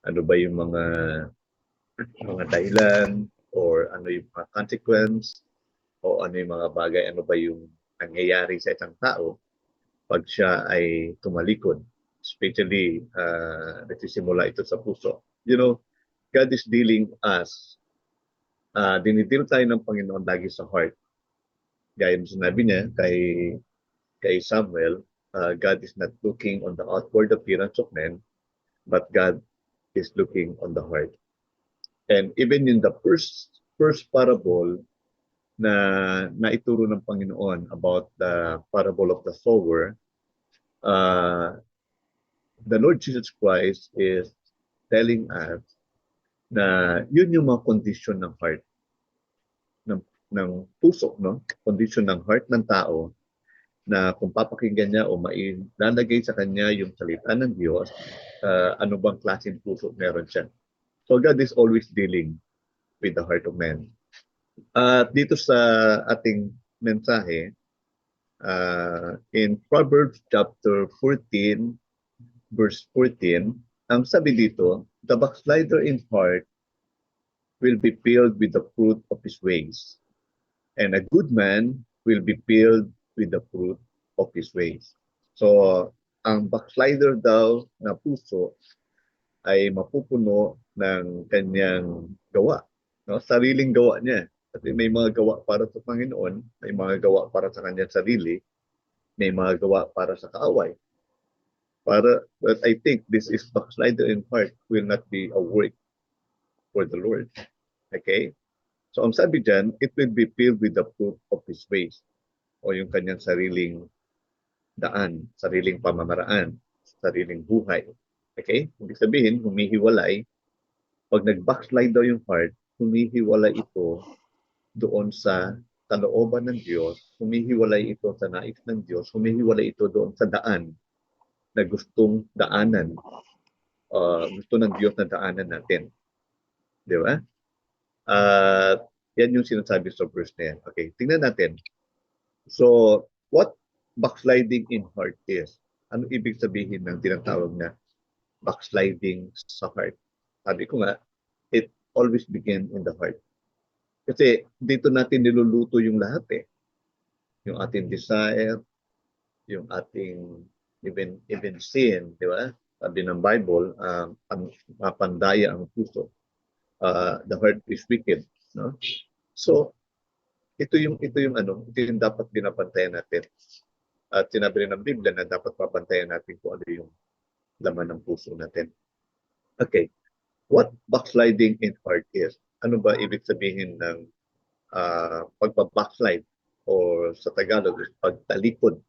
Ano ba yung mga dahilan or ano yung mga consequence o ano yung mga bagay, ano ba yung nangyayari sa isang tao pag siya ay tumalikod. Especially, nagsisimula ito sa puso. You know, God is dealing us. Dinidil tayo ng Panginoon lagi sa heart. Gaya mo sinabi niya kay Samuel, God is not looking on the outward appearance of men, but God is looking on the heart. And even in the first parable na naituro ng Panginoon about the parable of the sower, uh, the Lord Jesus Christ is telling us na yun yung mga condition ng heart, ng, ng puso, no? Condition ng heart ng tao na kung papakinggan niya o mailalagay sa kanya yung salita ng Diyos, ano bang klaseng puso meron siya. So God is always dealing with the heart of man. At dito sa ating mensahe, in Proverbs chapter 14, verse 14, ang sabi dito, the backslider in heart will be filled with the fruit of his ways, and a good man will be filled with the fruit of his ways. So, ang backslider daw na puso ay mapupuno ng kanyang gawa, no? Sariling gawa niya. Kasi may mga gawa para sa Panginoon, may mga gawa para sa kanyang sarili, may mga gawa para sa kaaway. But I think this is backslider in heart will not be a work for the Lord. Okay? So ang sabi dyan, it will be filled with the fruit of his ways o yung kanyang sariling daan, sariling pamamaraan, sariling buhay. Okay? Ibig sabihin, humihiwalay. Pag nag-backslide daw yung heart, humihiwalay ito doon sa kalooban ng Diyos, humihiwalay ito sa nais ng Diyos, humihiwalay ito doon sa daan na gustong daanan, gusto ng Diyos na daanan natin. Di ba? At yan yung sinasabi sa verse na yan. Okay, tingnan natin. So, what backsliding in heart is? Ano ibig sabihin ng tinatawag na backsliding sa heart? Sabi ko nga, it always begin in the heart. Kasi dito natin niluluto yung lahat eh. Yung ating desire, yung ating even sin, di ba? Sabi ng Bible, ang mapandaya ang puso. The heart is wicked, no? So, ito yung dapat binabantayan natin. At sinabi rin ng Biblia na dapat pabantayan natin kung ano yung laman ng puso natin. Okay. What backsliding in heart is? Ano ba ibig sabihin ng pagpa-backslide or sa Tagalog is pagtalikod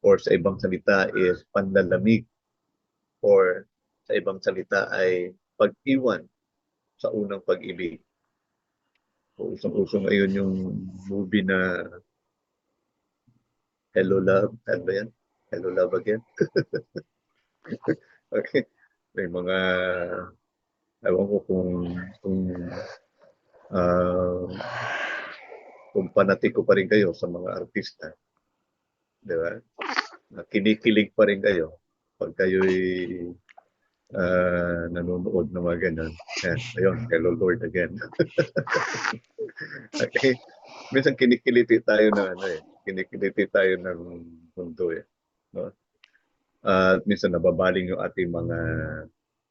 or sa ibang salita is panlalamig or sa ibang salita ay pag-iwan sa unang pag-ibig. Usong-uso ngayon yung movie na Hello Love. Ano ba yan? Hello Love Again. Okay. May mga, ewan ko uh, kung panatiko pa rin kayo sa mga artista. Di ba? Kinikilig pa rin kayo pag kayo'y nanonood ng mga ganyan. Ayun, hello Lord again. Okay. Minsan kinikiliti tayo ng kinikiliti tayo ng mundo eh. No? At minsan nababaling yung ating mga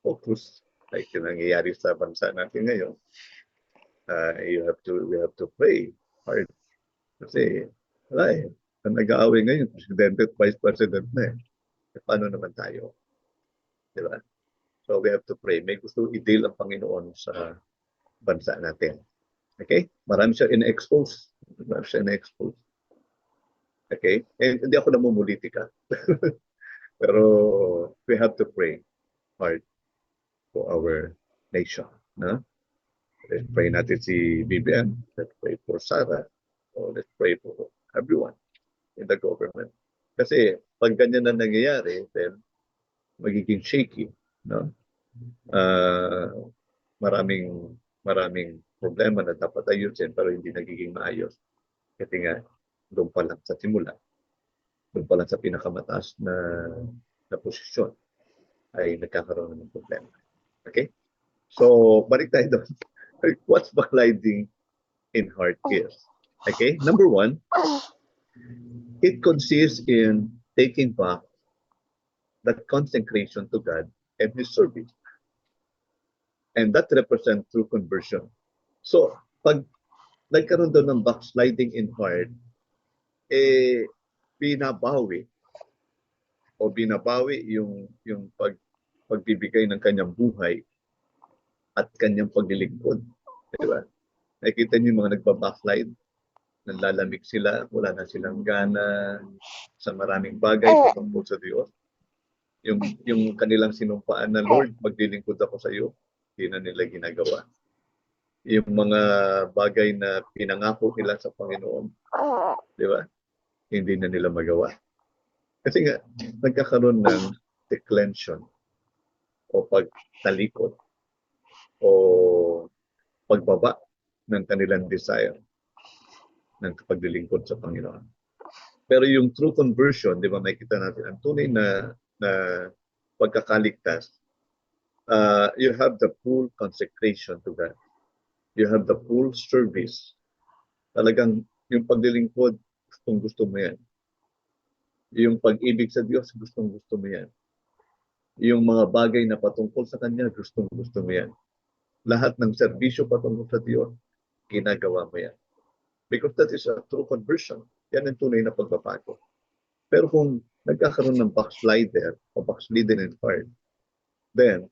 focus like yung nangyayari sa bansa natin ngayon. We have to pray hard. Kasi wala eh. Ang nag-aaway ngayon, Presidente at Vice President na eh. Paano naman tayo? Di ba? So we have to pray. May gusto i-deal ang Panginoon sa bansa natin. Okay? Marami siya in-expose. Marami siya in-expose. Okay? And hindi ako namumulitika. Pero we have to pray hard for our nation. No? Let's pray natin si BBM. Let's pray for Sarah. Or let's pray for everyone in the government. Kasi pag ganyan na nangyayari, then magiging shaky. No? Maraming problema na dapat ayusin pero hindi nagiging maayos. Kasi nga, doon pa lang sa simula, doon pa lang sa pinakamataas na posisyon ay nagkakaroon ng problema. Okay? So, balik tayo doon. What's backsliding in heart is? Okay? Number one, it consists in taking back that consecration to God and His service. And that represents true conversion. So, pag nagkaroon daw ng backsliding in heart, binabawi o binabawi yung pagbibigay ng kanyang buhay at kanyang paglilingkod. Di ba? Nakikita niyo yung mga nagbabackslide, nanlalamig sila, wala na silang gana sa maraming bagay patungkol sa Diyos. Yung kanilang sinumpaan na, Lord, maglilingkod ako sa iyo, hindi na nila ginagawa. Yung mga bagay na pinangako nila sa Panginoon, di ba? Hindi na nila magawa. Kasi nga, nagkakaroon ng declension o pagtalikod o pagbaba ng kanilang desire ng paglilingkod sa Panginoon. Pero yung true conversion, di ba, makikita natin, ang tunay na pagkakaligtas, you have the full consecration to God. You have the full service. Talagang yung paglilingkod, gustong-gusto mo yan. Yung pag-ibig sa Diyos, gustong-gusto mo yan. Yung mga bagay na patungkol sa Kanya, gustong-gusto mo yan. Lahat ng serbisyo patungkol sa Diyos, ginagawa mo yan. Because that is a true conversion. Yan ang tunay na pagbabago. Pero kung nagkakaroon ng backslider o backslider in heart, then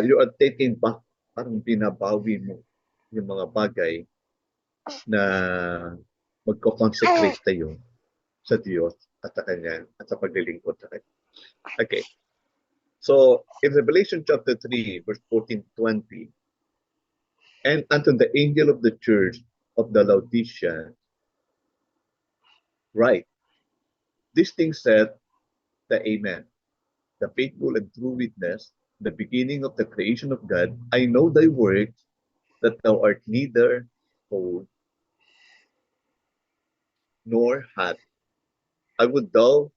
you are taking back, parang binabawi mo yung mga bagay na magko-consecrate tayo sa Diyos at sa Kanya at sa paglilingkod sa Kanya. Okay. So, in Revelation chapter 3, verse 14-20, and unto the angel of the church of the Laodicea, write, this thing said the Amen, the faithful and true witness, the beginning of the creation of God. I know thy works, that thou art neither cold nor hot. I would thou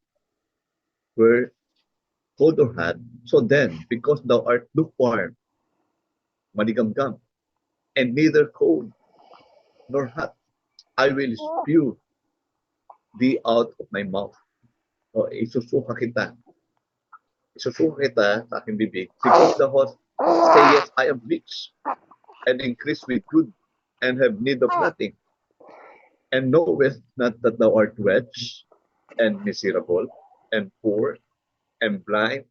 were cold or hot. So then, because thou art lukewarm, manigamgam, and neither cold nor hot, I will spew thee out of my mouth. O isusuka kita. Isusuka kita sa aking bibig. Because the host say, yes, I am rich, and increase with good, and have need of nothing. And knowest not that thou art wretched, and miserable, and poor, and blind,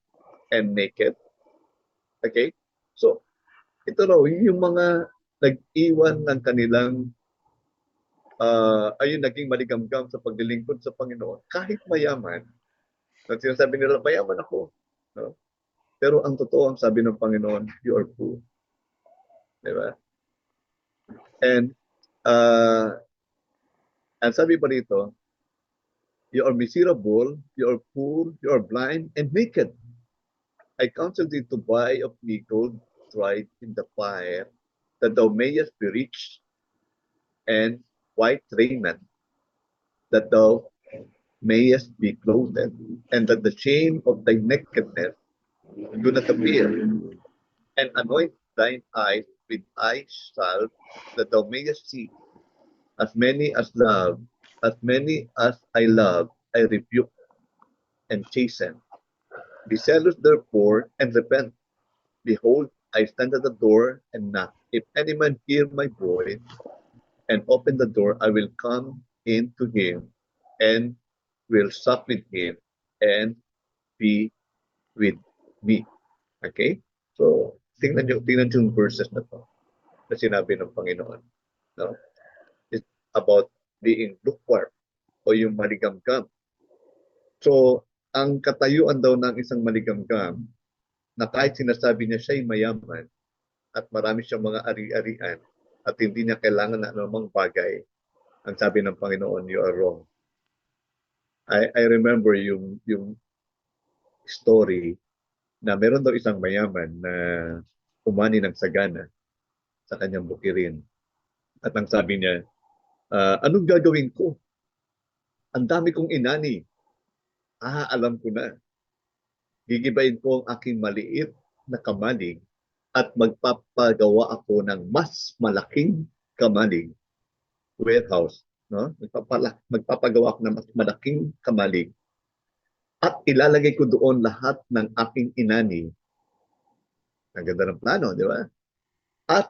and naked. Okay? So, ito raw, yung mga nag-iwan ng kanilang ayun, naging maligamgam sa paglilingkod sa Panginoon, kahit mayaman, at sinasabi nila, mayaman ako. No? Pero ang totoo, ang sabi ng Panginoon, you are poor. Diba? And, ang sabi pa rito, you are miserable, you are poor, you are blind, and naked. I counsel thee to buy of me gold tried in the fire, that thou mayest be rich, and white raiment, that thou mayest be clothed, and that the shame of thy nakedness do not appear, and anoint thine eyes with eye salve, that thou mayest see. As many as I love, I rebuke and chasten. Be zealous therefore, and repent. Behold, I stand at the door and knock. If any man hear my voice and open the door, I will come in to him and will sup with him and be with me. Okay? So, tingnan nyo yung verses na to na sinabi ng Panginoon. No? It's about being lukewarm o yung maligamgam. So, ang katayuan daw ng isang maligamgam na kahit sinasabi niya siya'y mayaman at marami siyang mga ari-arian at hindi niya kailangan na anumang bagay, ang sabi ng Panginoon, you are wrong. I remember yung story na meron daw isang mayaman na umani ng sagana sa kanyang bukirin. At ang sabi niya, anong gagawin ko? Ang dami kong inani. Alam ko na. Gigibayin ko ang aking maliit na kamalig at magpapagawa ako ng mas malaking kamalig, warehouse, no? Magpapagawa ako ng mas malaking kamalig at ilalagay ko doon lahat ng aking inani. Ang ganda ng plano, di ba? At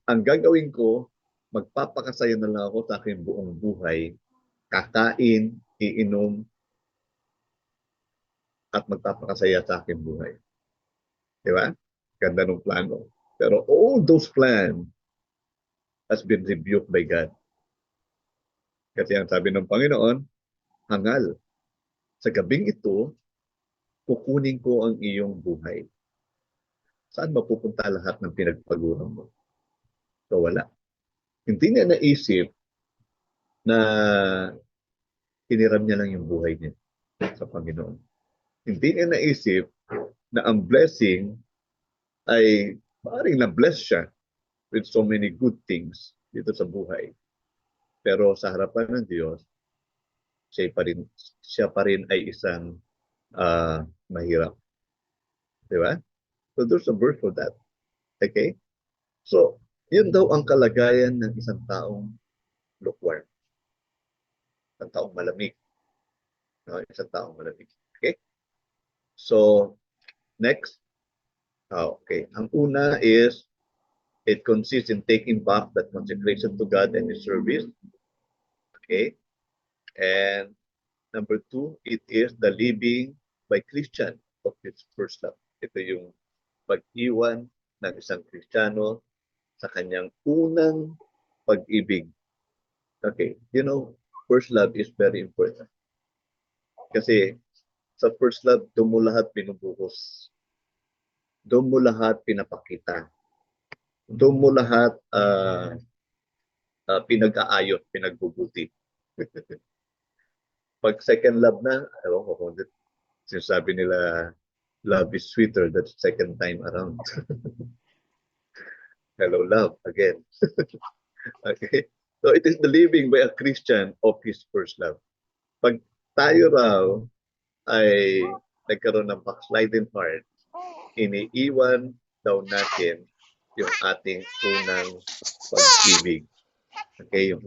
ang gagawin ko, magpapakasaya na lang ako sa aking buong buhay, kakain, iinom, at magpapakasaya sa aking buhay. Di ba? Ganda ng plano. Pero all those plans has been rebuked by God. Kasi ang sabi ng Panginoon, hangal, sa gabing ito, kukunin ko ang iyong buhay. Saan mapupunta lahat ng pinagpaguran mo? So wala. Hindi niya naisip na hiniram niya lang yung buhay niya sa Panginoon. Hindi niya naisip na ang blessing ay maaaring na-bless siya with so many good things dito sa buhay. Pero sa harapan ng Diyos, siya pa rin ay isang mahirap. Di ba? So there's a verse for that. Okay? So, yun daw ang kalagayan ng isang taong lukewarm. Isang taong malamig. No? Isang taong malamig. Okay? So, next. Okay. Ang una is, it consists in taking back that consecration to God and His service. Okay? And number two, it is the living by Christian of His first love. Ito yung pag-iwan ng isang Kristiyano sa kanyang unang pag-ibig. Okay, you know, first love is very important. Kasi sa first love, doon mo lahat binubuhos. Doon mo lahat pinapakita. Doon mo lahat pinag-aayos, pinagbubuti. Pag second love na, ewan ko kung sinasabi nila, love is sweeter that second time around. Hello, love, again. Okay? So it is the living by a Christian of his first love. Pag tayo raw ay nagkaroon ng backsliding heart, iniiwan daw natin yung ating unang pag-ibig. Okay, yung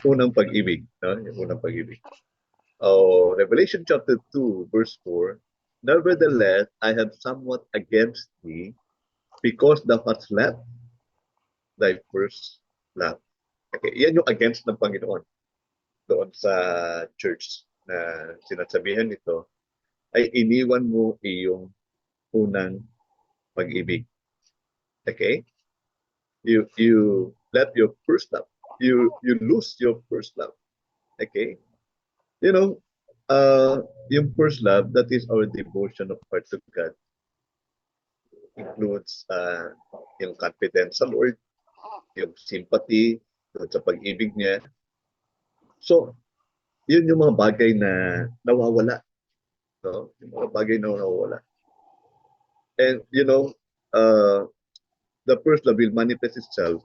unang pag-ibig, no? Yung unang pag-ibig. Oh, Revelation chapter 2, verse 4, nevertheless, I have somewhat against thee, because thou hast left thy first love. Okay, yan yung against ng Panginoon doon sa church na sinasabihan nito, ay iniwan mo iyong unang pag-ibig. Okay? You let your first love. You lose your first love. Okay? You know, yung first love, that is our devotion of heart to God. Includes yung confidence sa Lord, yung sympathy sa pag-ibig niya. So, yun yung mga bagay na nawawala. No? Yung mga bagay na nawawala. And, you know, the first love will manifest itself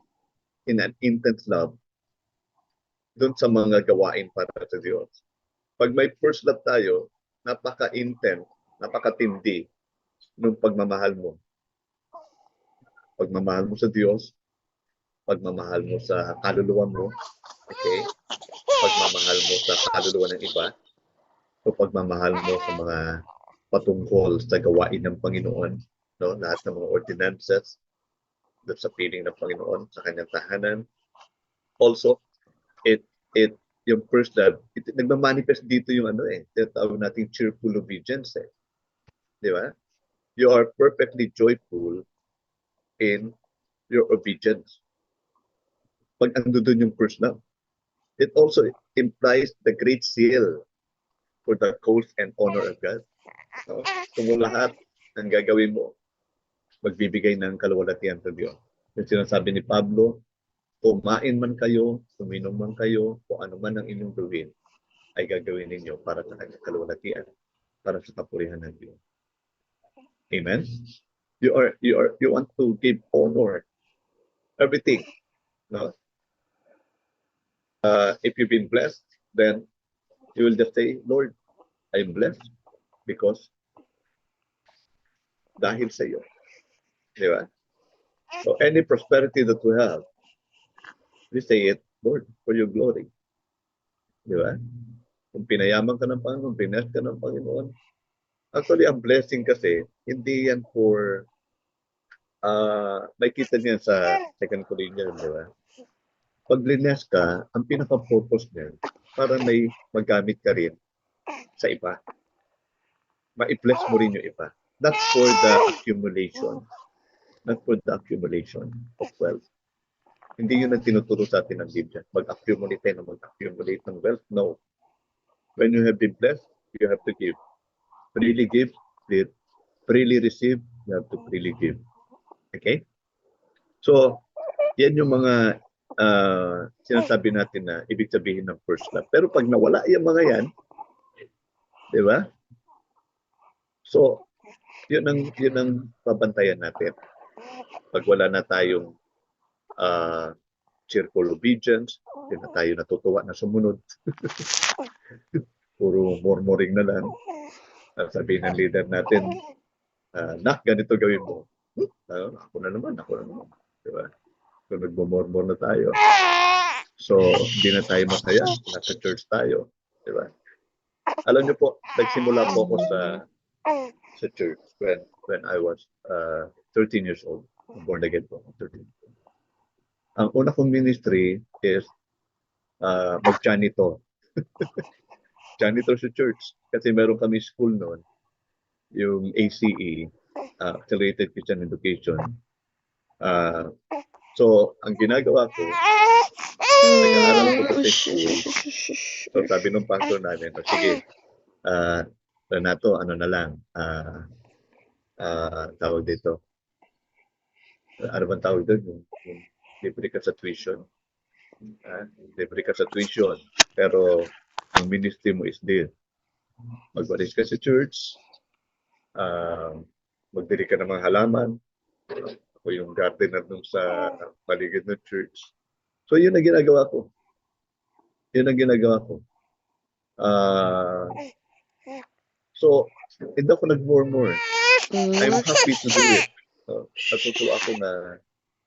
in an intense love doon sa mga gawain para sa Diyos. Pag may first love tayo, napaka-intense, napakatindi ng pagmamahal mo. Pagmamahal mo sa Diyos, pagmamahal mo sa kaluluwa mo, okay? Pagmamahal mo sa kaluluwa ng iba, o pagmamahal mo sa mga patungkol sa gawain ng Panginoon, no? Lahat ng mga ordinances doon sa piling ng Panginoon sa kanyang tahanan. Also, yung first love, nagmamanifest dito yung tinatawag nating cheerful obedience. Di ba? You are perfectly joyful in your obedience. Pag ando doon yung first love. It also implies the great seal for the cause and honor of God. No? Kung lahat ng gagawin mo, magbibigay ng kaluwalhatian sa Diyos. Yung sinasabi ni Pablo, kumain man kayo, uminom man kayo, kung ano man ang inyong gawin, ay gagawin ninyo para sa kanyang kaluwalhatian, para sa kapurihan ng Diyos. Amen? You want to give honor, everything. No? If you've been blessed, then you will just say, Lord, I'm blessed because dahil sa iyo. Di ba? So any prosperity that we have, we say it, Lord, for your glory. Di ba? Kung pinayaman ka ng Panginoon, bless ka ng Panginoon. Actually, ang blessing kasi, hindi yan for, nakikita niya sa 2 Corinthians, di ba? Pag bless ka, ang pinaka-purpose niya, para may magamit ka rin sa iba. Ma-bless mo rin yung iba. That's for the accumulation. Not for the accumulation of wealth. Hindi yun ang tinuturo sa atin ng Biblia. Mag-accumulate tayo na mag-accumulate ng wealth. No. When you have been blessed, you have to give. Freely give, freely receive, you have to freely give. Okay? So, yan yung mga sinasabi natin na ibig sabihin ng first love. Pero pag nawala yung mga yan, di ba? So, yun ang pabantayan natin. Pag wala na tayong cheerful obedience, hindi na tayo natutuwa na sumunod. Puro murmuring na lang. Sabihin ng leader natin, nak, ganito gawin mo. Ako na naman. Diba? So, nagmumurmur na tayo. So, hindi na tayo masaya. Nasa church tayo. Diba? Alam niyo po, nagsimula po ako sa church when I was 13 years old. Born again po ako, 13. Ang una kong ministry is mag-janitor. Janitor sa church. Kasi meron kami school noon, yung ACE, Accelerated Christian Education. So, ang ginagawa ko, nag-aaral ko sa school. So, sabi ng pastor namin, sige, Renato, ano na lang, tawag dito. Ano bang tawag doon? Yung libre ka sa tuition. Libre ka sa tuition. Pero, ang ministry mo is this. Magwalis ka sa church, magdiri ka ng mga halaman, ako yung gardener dun sa paligid ng church. So, yun ang ginagawa ko. So, hindi ako nag-murmur. I'm happy to do it. Natutuwa ako na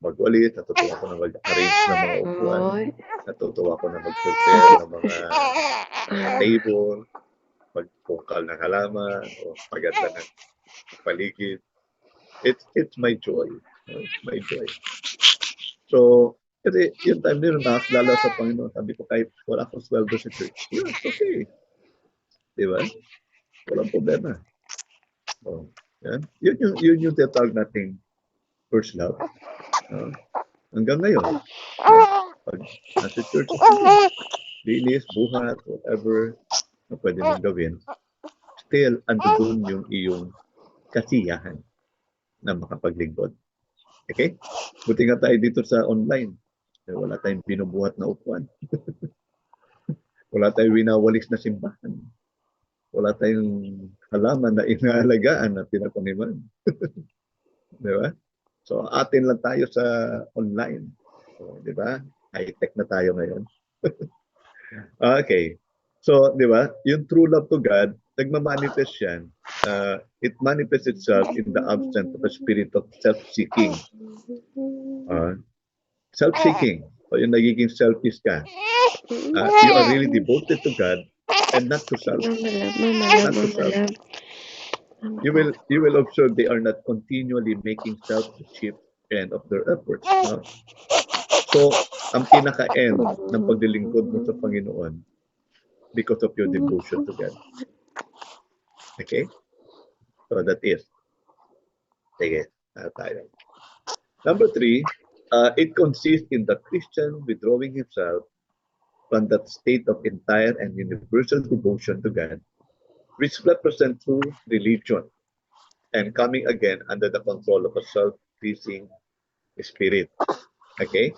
mag-walis, natutuwa ako na mag-arrange ng mga upuan, natutuwa ako na mag-prepare ng mga table, pagpungkal ng halaman, o paganda ng paligid. It's my joy. It's my joy. So, kasi yung time nila nakaklala sa Panginoon, sabi ko kahit wala akong sweldo sa church, yeah, it's okay. Diba? Walang problema. So, yan. Yun yung tinatawag nating first love. Hanggang ngayon, pag nasa church, linis, buhat, whatever na pwede mong gawin, still, andun yung iyong kasiyahan na makapaglingkod. Okay? Buti nga tayo dito sa online. Wala tayong binubuhat na upuan. Wala tayong winawalis na simbahan. Wala tayong halaman na inaalagaan na pinapaniman. Di ba? So, atin lang tayo sa online. So, di ba? High-tech na tayo ngayon. Okay. So, di ba? Yung true love to God, nagmamanifest yan. It manifests itself in the absence of a spirit of self-seeking. Self-seeking. So, yung nagiging selfish ka. You are really devoted to God and not to self. Not to self. You will observe they are not continually making self the chief end of their efforts. So, ang pinaka-end ng paglilingkod mo sa Panginoon because of your devotion to God. Okay? So, that is. Sige, tayo. Number 3, it consists in the Christian withdrawing himself from that state of entire and universal devotion to God, which represents true religion, and coming again under the control of a self-pleasing spirit. Okay?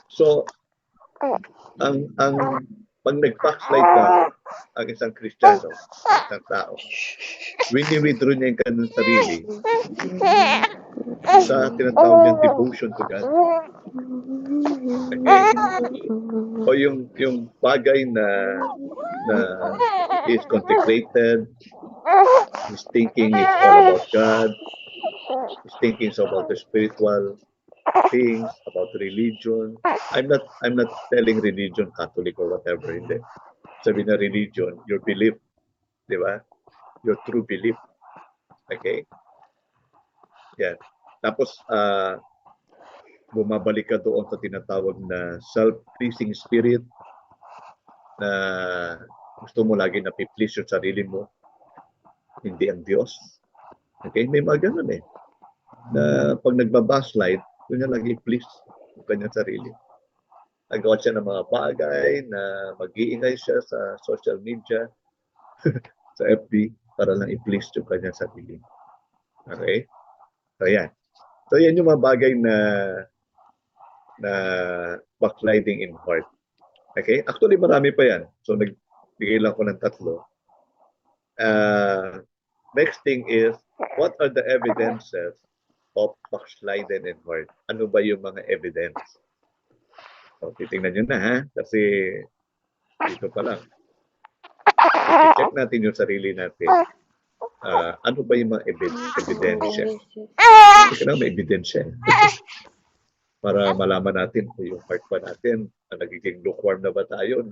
So, pag nag-backslide ka, ang isang Kristiyano, isang tao, wini-withdraw niya yung kanyang sarili sa tinatawag niyang devotion to God. Okay? O yung bagay na is consecrated, his thinking is all about God, is thinking about the spiritual things, about religion. I'm not telling religion Catholic or whatever, hindi. Sabi na religion, your belief, di ba? Your true belief. Okay? Yan. Tapos, bumabalik ka doon sa tinatawag na self-pleasing spirit na gusto mo lagi na pi-please yung sarili mo, hindi ang Diyos. Okay? May mga ganun eh. Na pag nagbabaslide, yun na lagi please yung kanyang sarili. Nagawa siya ng mga bagay na mag-iingay siya sa social media, sa FB, para lang i-please yung kanyang sarili. Okay? So, yan. So, yan yung mga bagay na backsliding in heart. Okay? Actually, marami pa yan. So, nagbigay lang ko ng 3. Next thing is, what are the evidences of backsliding in heart? Ano ba yung mga evidence? So, titingnan nyo na ha, kasi dito pa lang. I-check natin yung sarili natin. Ano ba yung mga ebidensya? Kasi na may ebidensya. Para malaman natin kung yung heart pa natin, nagiging lukewarm na ba tayo,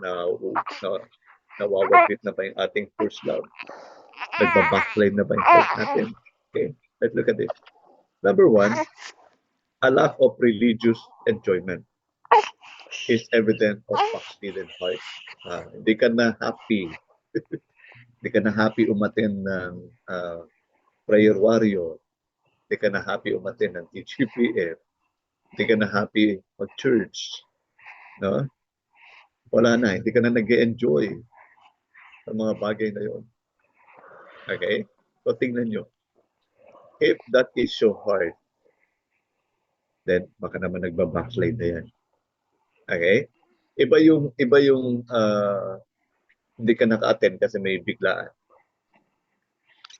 nawawaglit na ba yung ating first love? Nagbabackslide na ba yung heart natin? Okay, let's look at this. Number 1, a lack of religious enjoyment is evident of backslidden heart. Hindi ka na happy. Hindi ka na happy umattend ng prayer warrior. Hindi ka na happy umattend ng TGPF. Hindi ka na happy mag-church. No? Wala na. Hindi ka na nag-enjoy sa mga bagay na yun. Okay? So, tingnan nyo. If that is your heart, then baka naman nagbabackslide na yan. Okay? Iba yung hindi ka naka-attend kasi may biglaan.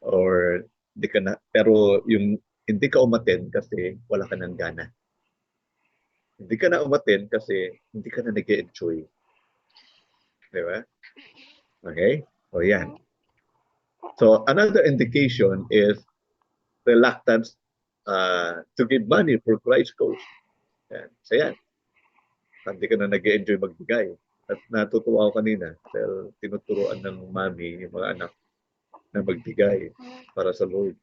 Or hindi ka na, pero yung hindi ka umattend kasi wala ka ng gana. Hindi ka na umattend kasi hindi ka na nag-enjoy. Di ba? Okay? O yan. So, another indication is reluctance to give money for Christ's cause. Yan. So, yan. Hindi ka na nag-enjoy magbigay. At natutuwa ako kanina dahil tinuturuan ng mami yung mga anak na magbigay para sa Lord.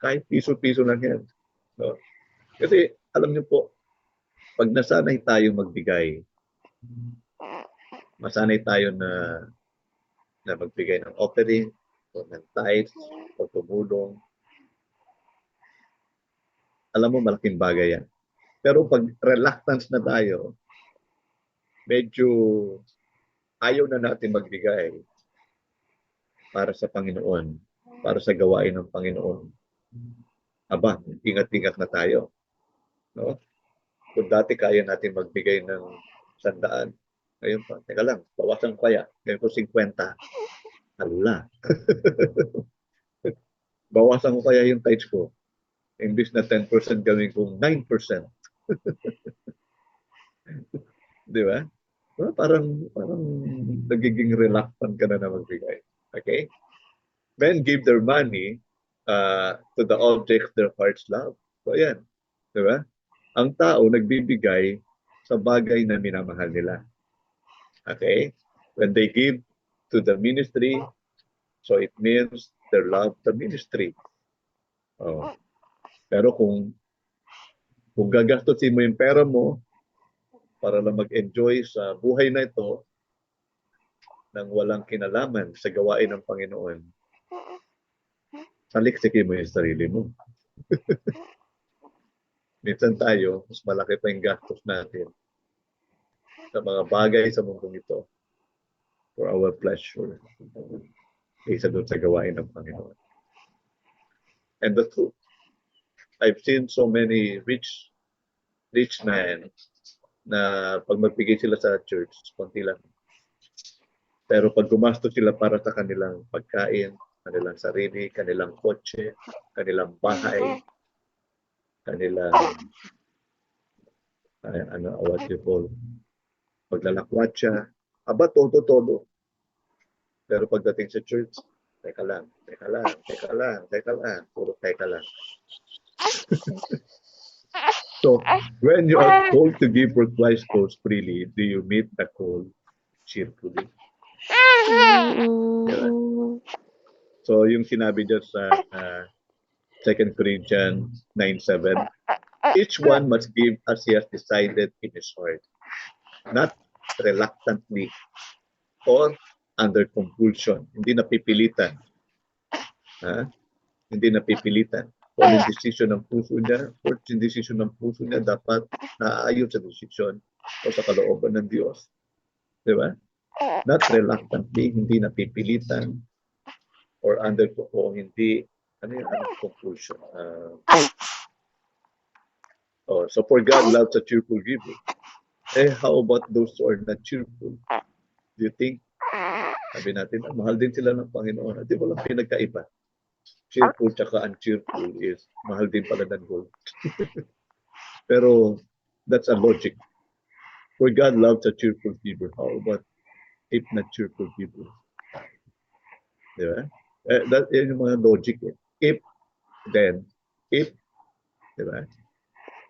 Kahit piso-piso lang yan. So, kasi alam niyo po, pag nasanay tayo magbigay, masanay tayo na magbigay ng offering o ng tithes o tumulong, alam mo, malaking bagay yan. Pero pag reluctance na tayo, medyo ayaw na natin magbigay para sa Panginoon, para sa gawain ng Panginoon. Aba, ingat-ingat na tayo. No? Kung dati kaya natin magbigay ng 100, ngayon pa, teka lang, bawasan ko kaya, ngayon ko 50. Hala. Bawasan ko kaya yung tithes ko. Imbis na 10%, gawin kong 9%. Di ba? Parang nagiging reluctant ka na magbigay. Okay? Men give their money to the object their hearts love. So, yan. Di ba? Ang tao nagbibigay sa bagay na minamahal nila. Okay? When they give to the ministry, so it means their love the ministry. Oh. Pero kung gagastusin mo yung pera mo para lang mag-enjoy sa buhay na ito nang walang kinalaman sa gawain ng Panginoon, saliksikin mo yung sarili mo. Minsan tayo, mas malaki pa yung gastos natin sa mga bagay sa mundong ito for our pleasure kaysa doon sa gawain ng Panginoon. And the truth, I've seen so many rich men na pag magbigay sila sa church, konti lang. Pero pag gumastos sila para sa kanilang pagkain, kanilang sarili, kanilang kotse, kanilang bahay, kanilang what you call, paglalakwatsa, aba, todo. Pero pagdating sa church, teka lang, puro teka lang. So, when you are called to give for Christ's cause freely, do you meet the call cheerfully? Diba? So, yung sinabi dyan sa 2 Corinthians 9:7, each one must give as he has decided in his heart, not reluctantly or under compulsion. Hindi napipilitan. Ha? Hindi napipilitan. Kung yung decision ng puso niya, or yung decision ng puso niya dapat naaayon sa decision o sa kalooban ng Diyos. Di ba? Not reluctantly, hindi napipilitan or under o hindi, ano yung compulsion. So for God loves a cheerful giver. How about those who are not cheerful? Do you think, sabi natin, mahal din sila ng Panginoon. Di walang pinagkaiba. Cheerful tsaka uncheerful is mahal din pala ng gold. Pero that's a logic. For God loves a cheerful giver. How about if not cheerful giver? Di ba? Yan yung mga logic. If, then, if, di ba?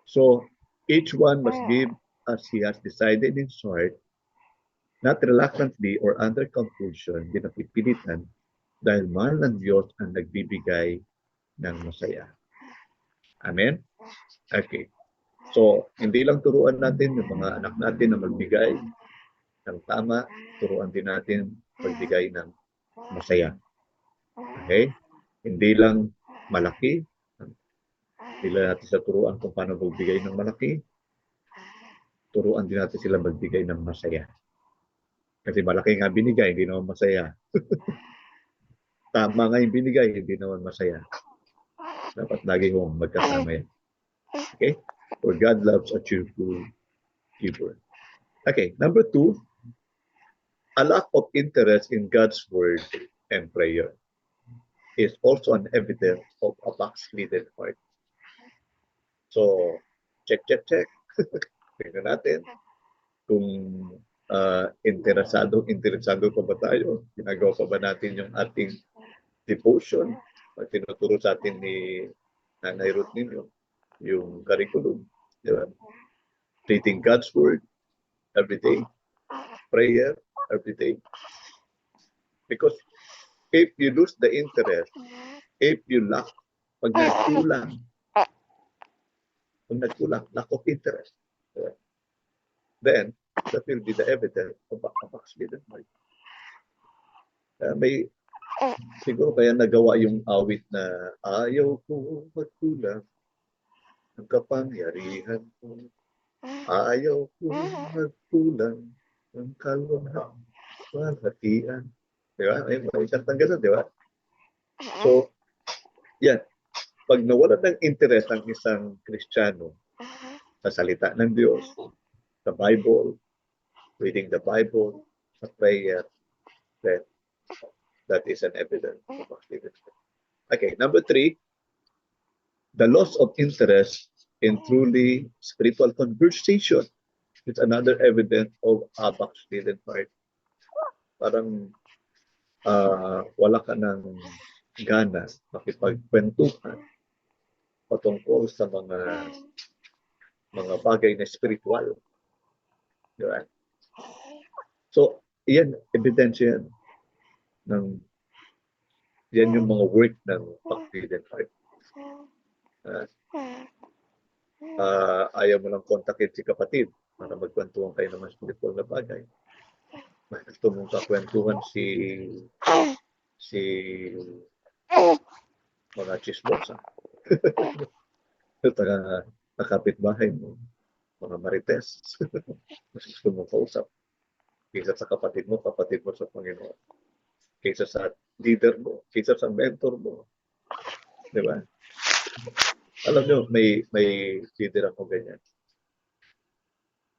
So, each one must give as he has decided in his heart, not reluctantly or under compulsion, di napipilitan, dahil mahal ng Diyos ang nagbibigay ng masaya. Amen? Okay. So, hindi lang turuan natin yung mga anak natin na magbigay ng tama, turuan din natin magbigay ng masaya. Okay? Hindi lang malaki, hindi lang natin sa turuan kung paano magbigay ng malaki, turuan din natin sila magbigay ng masaya. Kasi malaki nga binigay, hindi naman masaya. Tama nga yung binigay, hindi naman masaya. Dapat lagi kong magkasama yan. Okay? For God loves a cheerful giver. Okay, number 2, a lack of interest in God's word and prayer is also an evidence of a backslidden heart. So, check. Tingnan natin kung interesado pa ba tayo? Ginagawa pa ba natin yung ating devotion? Pag tinuturo sa atin ni Nanay Ruth ninyo, yung curriculum. Diba? Reading God's word every day. Prayer every day. Because if you lose the interest, if you lack, pag nagkulang, lack of interest, then that will be the evidence of a backslidden heart. May siguro kaya nagawa yung awit na ayaw ko magkulang ng kapangyarihan ko. Ayaw ko magkulang ng kalwalhatian. Diba? May kantang gano'n, diba? So, yan. Pag nawala ng interest ang isang Kristiyano sa salita ng Diyos, sa Bible, reading the Bible, sa prayer, then that is an evidence of backslidden. Okay, number 3, the loss of interest in truly spiritual conversation is another evidence of a backslidden heart. Parang wala ka ng gana makipagkwentuhan patungkol sa mga bagay na spiritual. Diba? So, yan, ebidensya yan. Yan yung mga work ng backslidden heart. Ayaw mo lang kontakin si kapatid para magkwentuhan kayo ng mga spiritual na bagay. Gusto mong kakwentuhan si mga chismosa. Nakapit-bahay mo, mga marites. Mas gusto mong kausap. Kaysa sa kapatid mo sa Panginoon. Kaysa sa leader mo, kaysa sa mentor mo. Di ba? Alam nyo, may leader ako ganyan.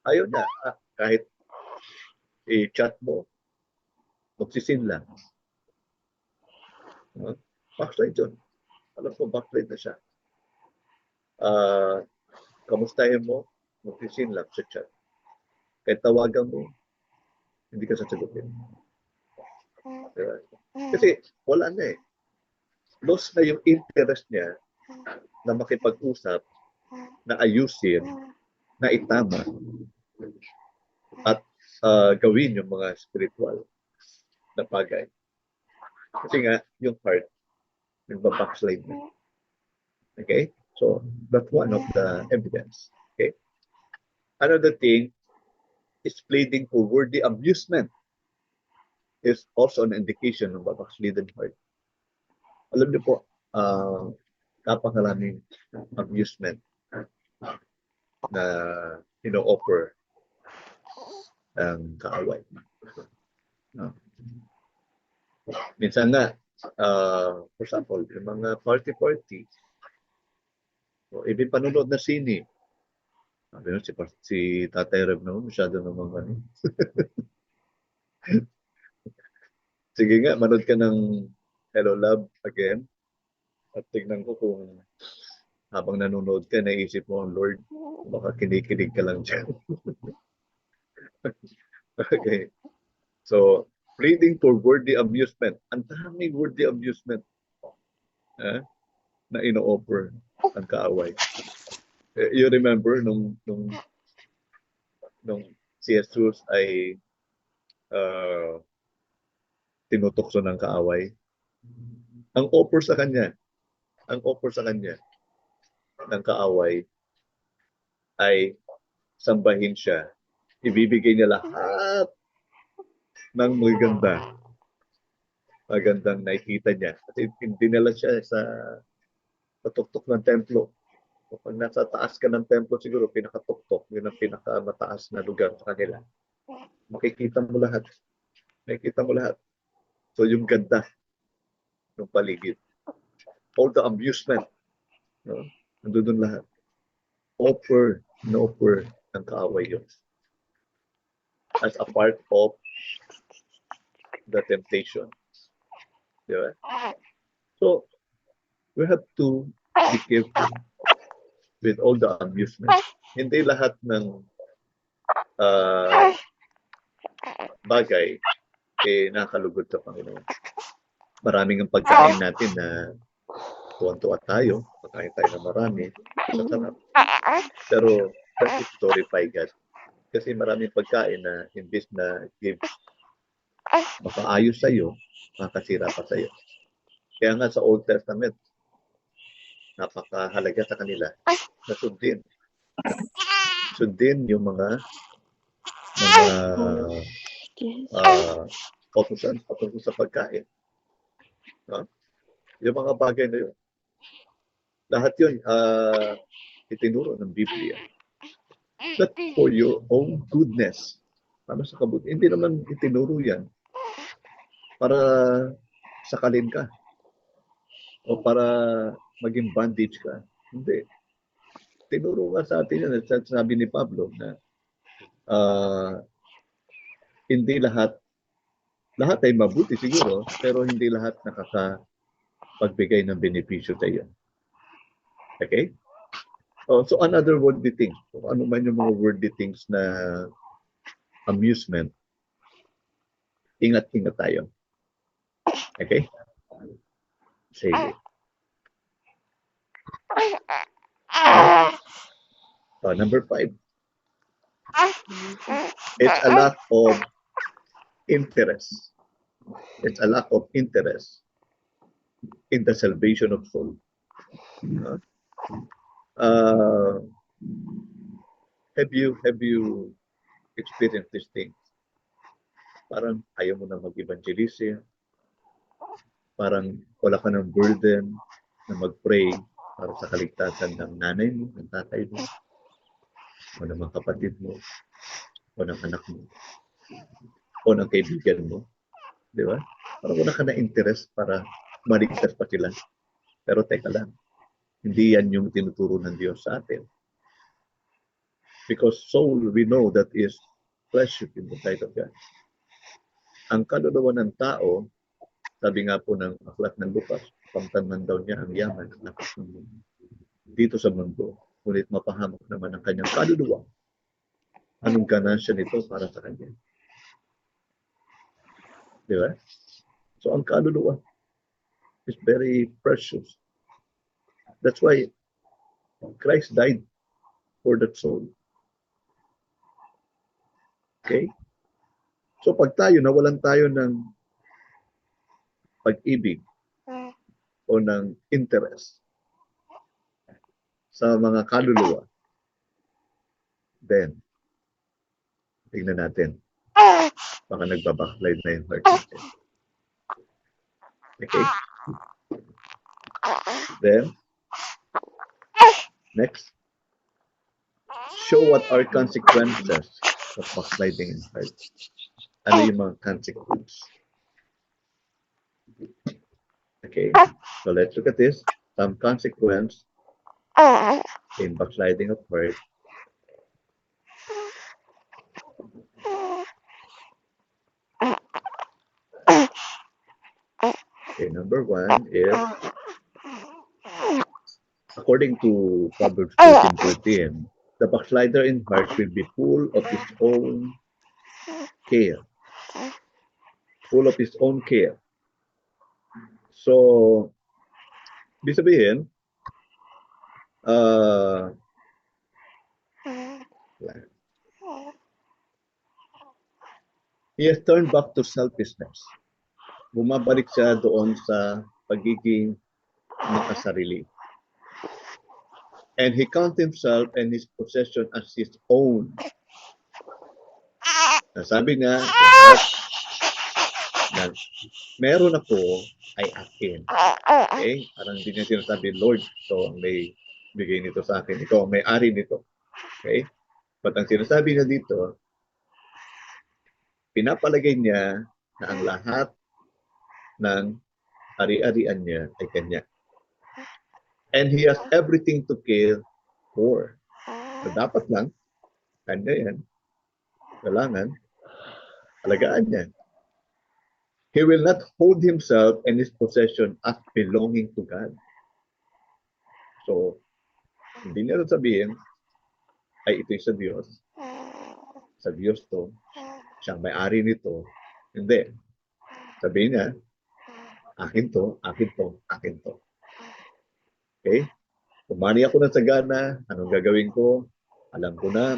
Ayaw na, kahit i-chat mo, magsisin lang. Backslide yun. Alam ko, backslide na siya. Kamustahin mo, magsisin lang sa chat. Kahit tawagan mo, hindi ka sasagutin. Diba? Kasi wala na eh. Lost na yung interest niya na makipag-usap, na ayusin, na itama, at gawin yung mga spiritual na bagay. Kasi nga, yung heart, nagbabackslide na. Okay? So, that's one of the evidence. Okay? Another thing is pleading for worldly amusement is also an indication ng backslidden heart. Alam niyo po, napakaraming amusement na ino-offer ang kaaway. Minsan nga, for example, yung mga party-party, even panunod na sini. Sabi nyo, si Tatay Reb naman, masyado naman ano. Sige nga, manood ka ng Hello Love again. At tignan ko kung habang nanonood ka, naisip mo ang Lord, baka kinikilig ka lang dyan. Okay. So, pleading for worldly amusement. Ang daming worldly amusement na ino-offer ang kaaway. You remember nung si Jesus ay tinutokso ng kaaway. Ang offer sa kanya ng kaaway ay sambahin siya. Ibibigay niya lahat ng magandang nakikita niya. Kasi dinala siya sa tuktok ng templo. Pag nasa taas ka ng templo, siguro pinakatuktok, yun ang pinakamataas na lugar sa kanila. Makikita mo lahat. So yung ganda ng paligid. All the amusement. Nandun lahat. Offer ng kaaway yun. As a part of the temptation. Diba? So, we have to be careful with all the amusement. Hindi lahat ng bagay nakakalugod sa Panginoon. Maraming ang pagkain natin na tuwan-tuwa tayo. Pagkain tayo na marami. Masarap. Pero that is glorify God. Kasi maraming pagkain na imbis na give makaayos sa'yo, makakasira pa sa'yo. Kaya nga sa Old Testament, napakahalaga sa kanila na sundin yung mga kautusan patungkol sa pagkain. Yung mga bagay na yun. Lahat yun itinuro ng Biblia. That for your own goodness. Para sa kabuti. Hindi naman itinuro yan para sakalin ka o para maging bandage ka. Hindi. Tinuro nga sa atin yan. Sabi ni Pablo na hindi lahat ay mabuti siguro, pero hindi lahat nakakapagbigay ng benepisyo sa iyo. Okay? So another worldly thing. So, ano man yung mga worldly things na amusement, ingat-ingat tayo. Okay? Sige. Number 5. It's a lack of interest. It's a lack of interest in the salvation of soul. Have you experienced these things? Parang ayaw mo na mag-evangelize. Parang wala ka ng burden na mag-pray para sa kaligtasan ng nanay mo, ng tatay mo, o ng mga kapatid mo, o ng anak mo, o ng kaibigan mo. Di ba? Parang wala ka na interest para maligtas pa sila. Pero teka lang, hindi yan yung tinuturo ng Diyos sa atin. Because soul, we know that is precious in the sight of God. Ang kaluluwa ng tao, sabi nga po ng aklat ng Lucas, pamtanman daw niya ang yaman at lakas ng mundo dito sa mundo. Ngunit mapahamak naman ang kanyang kaluluwa. Anong ganansya nito para sa kanya? Di ba? So ang kaluluwa is very precious. That's why Christ died for that soul. Okay? So pag nawalan tayo ng pag-ibig o ng interest sa mga kaluluwa, then, tingnan natin, baka nagbabackslide na yung heart natin. Okay? Then, next, show what are consequences of backsliding in heart. Ano yung mga consequences? Okay, so let's look at this. Some consequence in backsliding of heart. Okay, number one is, according to Proverbs 14:13, the backslider in heart will be full of his own care. Full of his own care. So, ibig sabihin, he has turned back to selfishness. Bumabalik siya doon sa pagiging makasarili. And he counts himself and his possession as his own. Sabi niya, lahat na meron ako ay akin. Okay? Parang hindi niya sinasabi, Lord, so may bigay nito sa akin. Ikaw ang may-ari nito. Okay? But ang sinasabi niya dito, pinapalagay niya na ang lahat ng ari-arian niya ay kanya. And he has everything to care for. So, dapat lang, kanya yan. Kailangan, alagaan niya. He will not hold himself and his possession as belonging to God. So, hindi niya sabihin, ay ito'y sa Diyos. Sa Diyos to. Siyang may-ari nito. Hindi. Sabihin niya, akin to, akin to, akin to. Okay? Kumani ako ng sagana, anong gagawin ko? Alam ko na,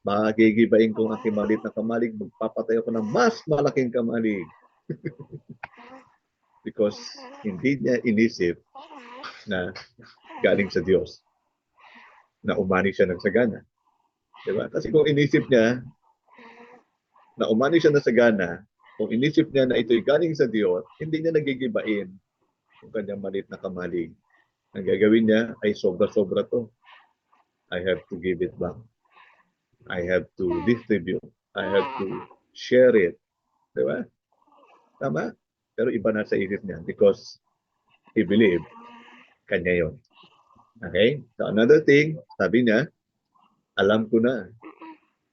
magigibain ko ang aking maliit na kamalig, magpapatay ako ng mas malaking kamalig. Because hindi niya inisip na galing sa Diyos na umani siya ng sagana. Diba? Kasi kung inisip niya na umani siya ng sagana, kung inisip niya na ito'y galing sa Diyos, hindi niya nagigibain yung kanyang maliit na kamalig. Ang gagawin niya ay sobra-sobra to. I have to give it back. I have to distribute. I have to share it. Diba? Tama? Pero iba na sa isip niya because he believed kanya yon. Okay? So another thing, sabi niya, alam ko na.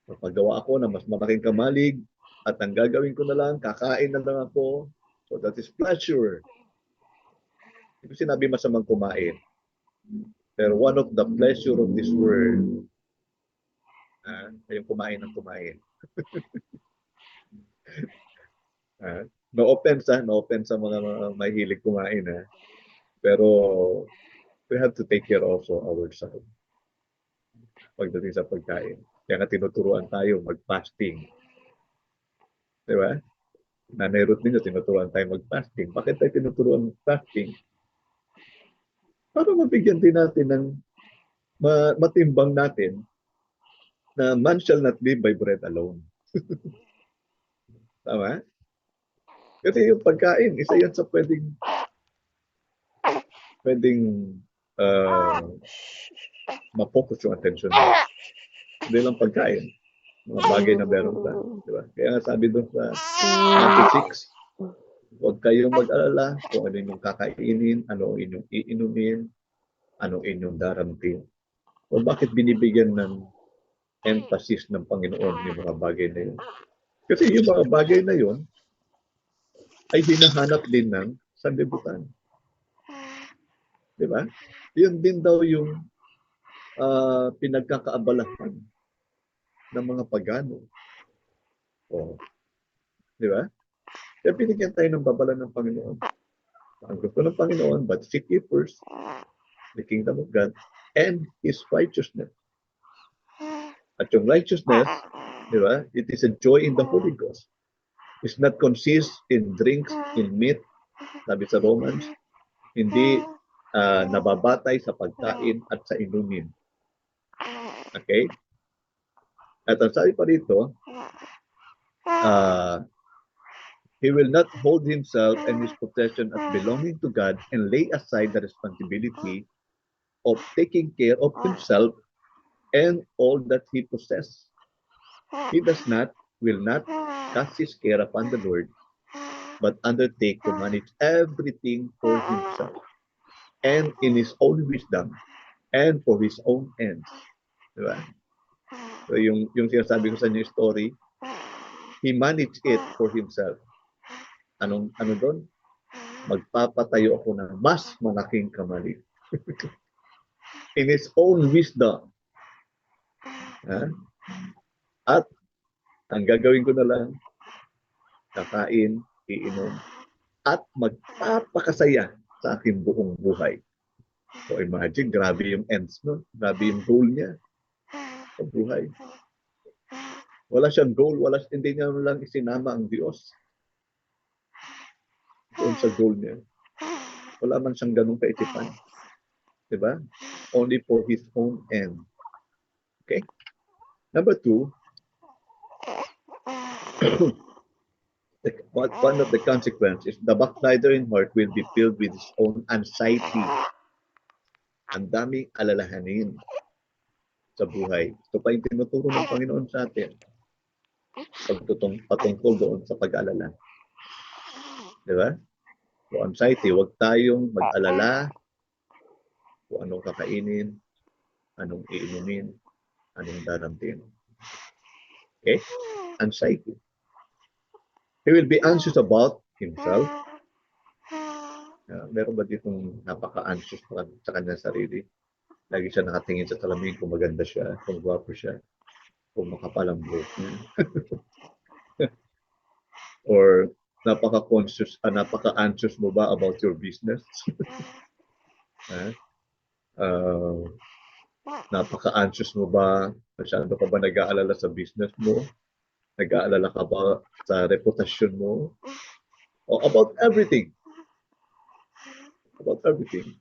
Mapagawa ako ng mas malaking kamalig at ang gagawin ko na lang, kakain na lang ako. So that is pleasure. Hindi ko sinabi masamang kumain. Pero one of the pleasure of this world ay yung kumain ng kumain. No offense no offense sa mga mahilig kumain Pero we have to take care also ourselves pagdating sa pagkain. Kaya nga tinuturuan tayo mag-fasting. Di ba? Nanay Ruth ninyo, tinuturuan tayo mag-fasting. Bakit tayo tinuturuan mag-fasting? Para mabigyan din natin ng matimbang natin na man shall not live by bread alone. Tama? Kasi yung pagkain, isa yan sa pwedeng ma-focus yung attention mo. Hindi lang pagkain. Mga bagay na meron ka. Diba? Kaya nga sabi doon sa Matthew 6, huwag kayong mag-alala kung ano inyong kakainin, ano ang inyong iinumin, ano ang inyong daramtin. O bakit binibigyan ng emphasis ng Panginoon yung mga bagay na yun? Kasi yung mga bagay na yun ay hinahanap din ng sanlibutan. Diba? Yun din daw yung pinagkakaabalahan ng mga pagano. O, di ba? Kaya binigyan tayo ng babala ng Panginoon. Ang gusto ng Panginoon, but seek ye first the kingdom of God, and His righteousness. At yung righteousness, di ba, it is a joy in the Holy Ghost. It's not consist in drinks, in meat, sabi sa Romans, hindi nababatay sa pagkain at sa inumin. Okay? At ang sabi pa rito, he will not hold himself and his possession as belonging to God and lay aside the responsibility of taking care of himself and all that he possesses. He will not cast his care upon the Lord, but undertake to manage everything for himself and in his own wisdom and for his own ends. Diba? So yung sinasabi ko sa inyo story, he managed it for himself. Ano doon? Magpapatayo ako ng mas malaking kamali. In his own wisdom. At ang gagawin ko na lang, kakain, iinom, at magpapakasaya sa aking buong buhay. So imagine, grabe yung ends, no? Grabe yung goal niya sa buhay. Wala siyang goal, hindi niya lang isinama ang Diyos doon sa goal niya. Wala man siyang ganung kaisipan. Diba? Only for his own end. Okay? Number 2, one of the consequences, the backslider in heart will be filled with his own anxiety. Ang daming alalahanin sa buhay. Ito pa yung tinuturo ng Panginoon sa atin. Patungkol doon sa pag-alala. Diba? So anxiety, huwag tayong mag-alala kung anong kakainin, anong iinumin, anong daramtin. Okay? Anxiety. He will be anxious about himself. Meron ba ditong napaka-anxious sa kanyang sarili? Lagi siya nakatingin sa salamin kung maganda siya, kung gwapo siya, kung makapal ang buhok niya. Or napaka-anxious mo ba about your business? Napaka-anxious mo ba? Masyado ka ba nag-aalala sa business mo? Nag-aalala ka ba sa reputasyon mo? O about everything? About everything.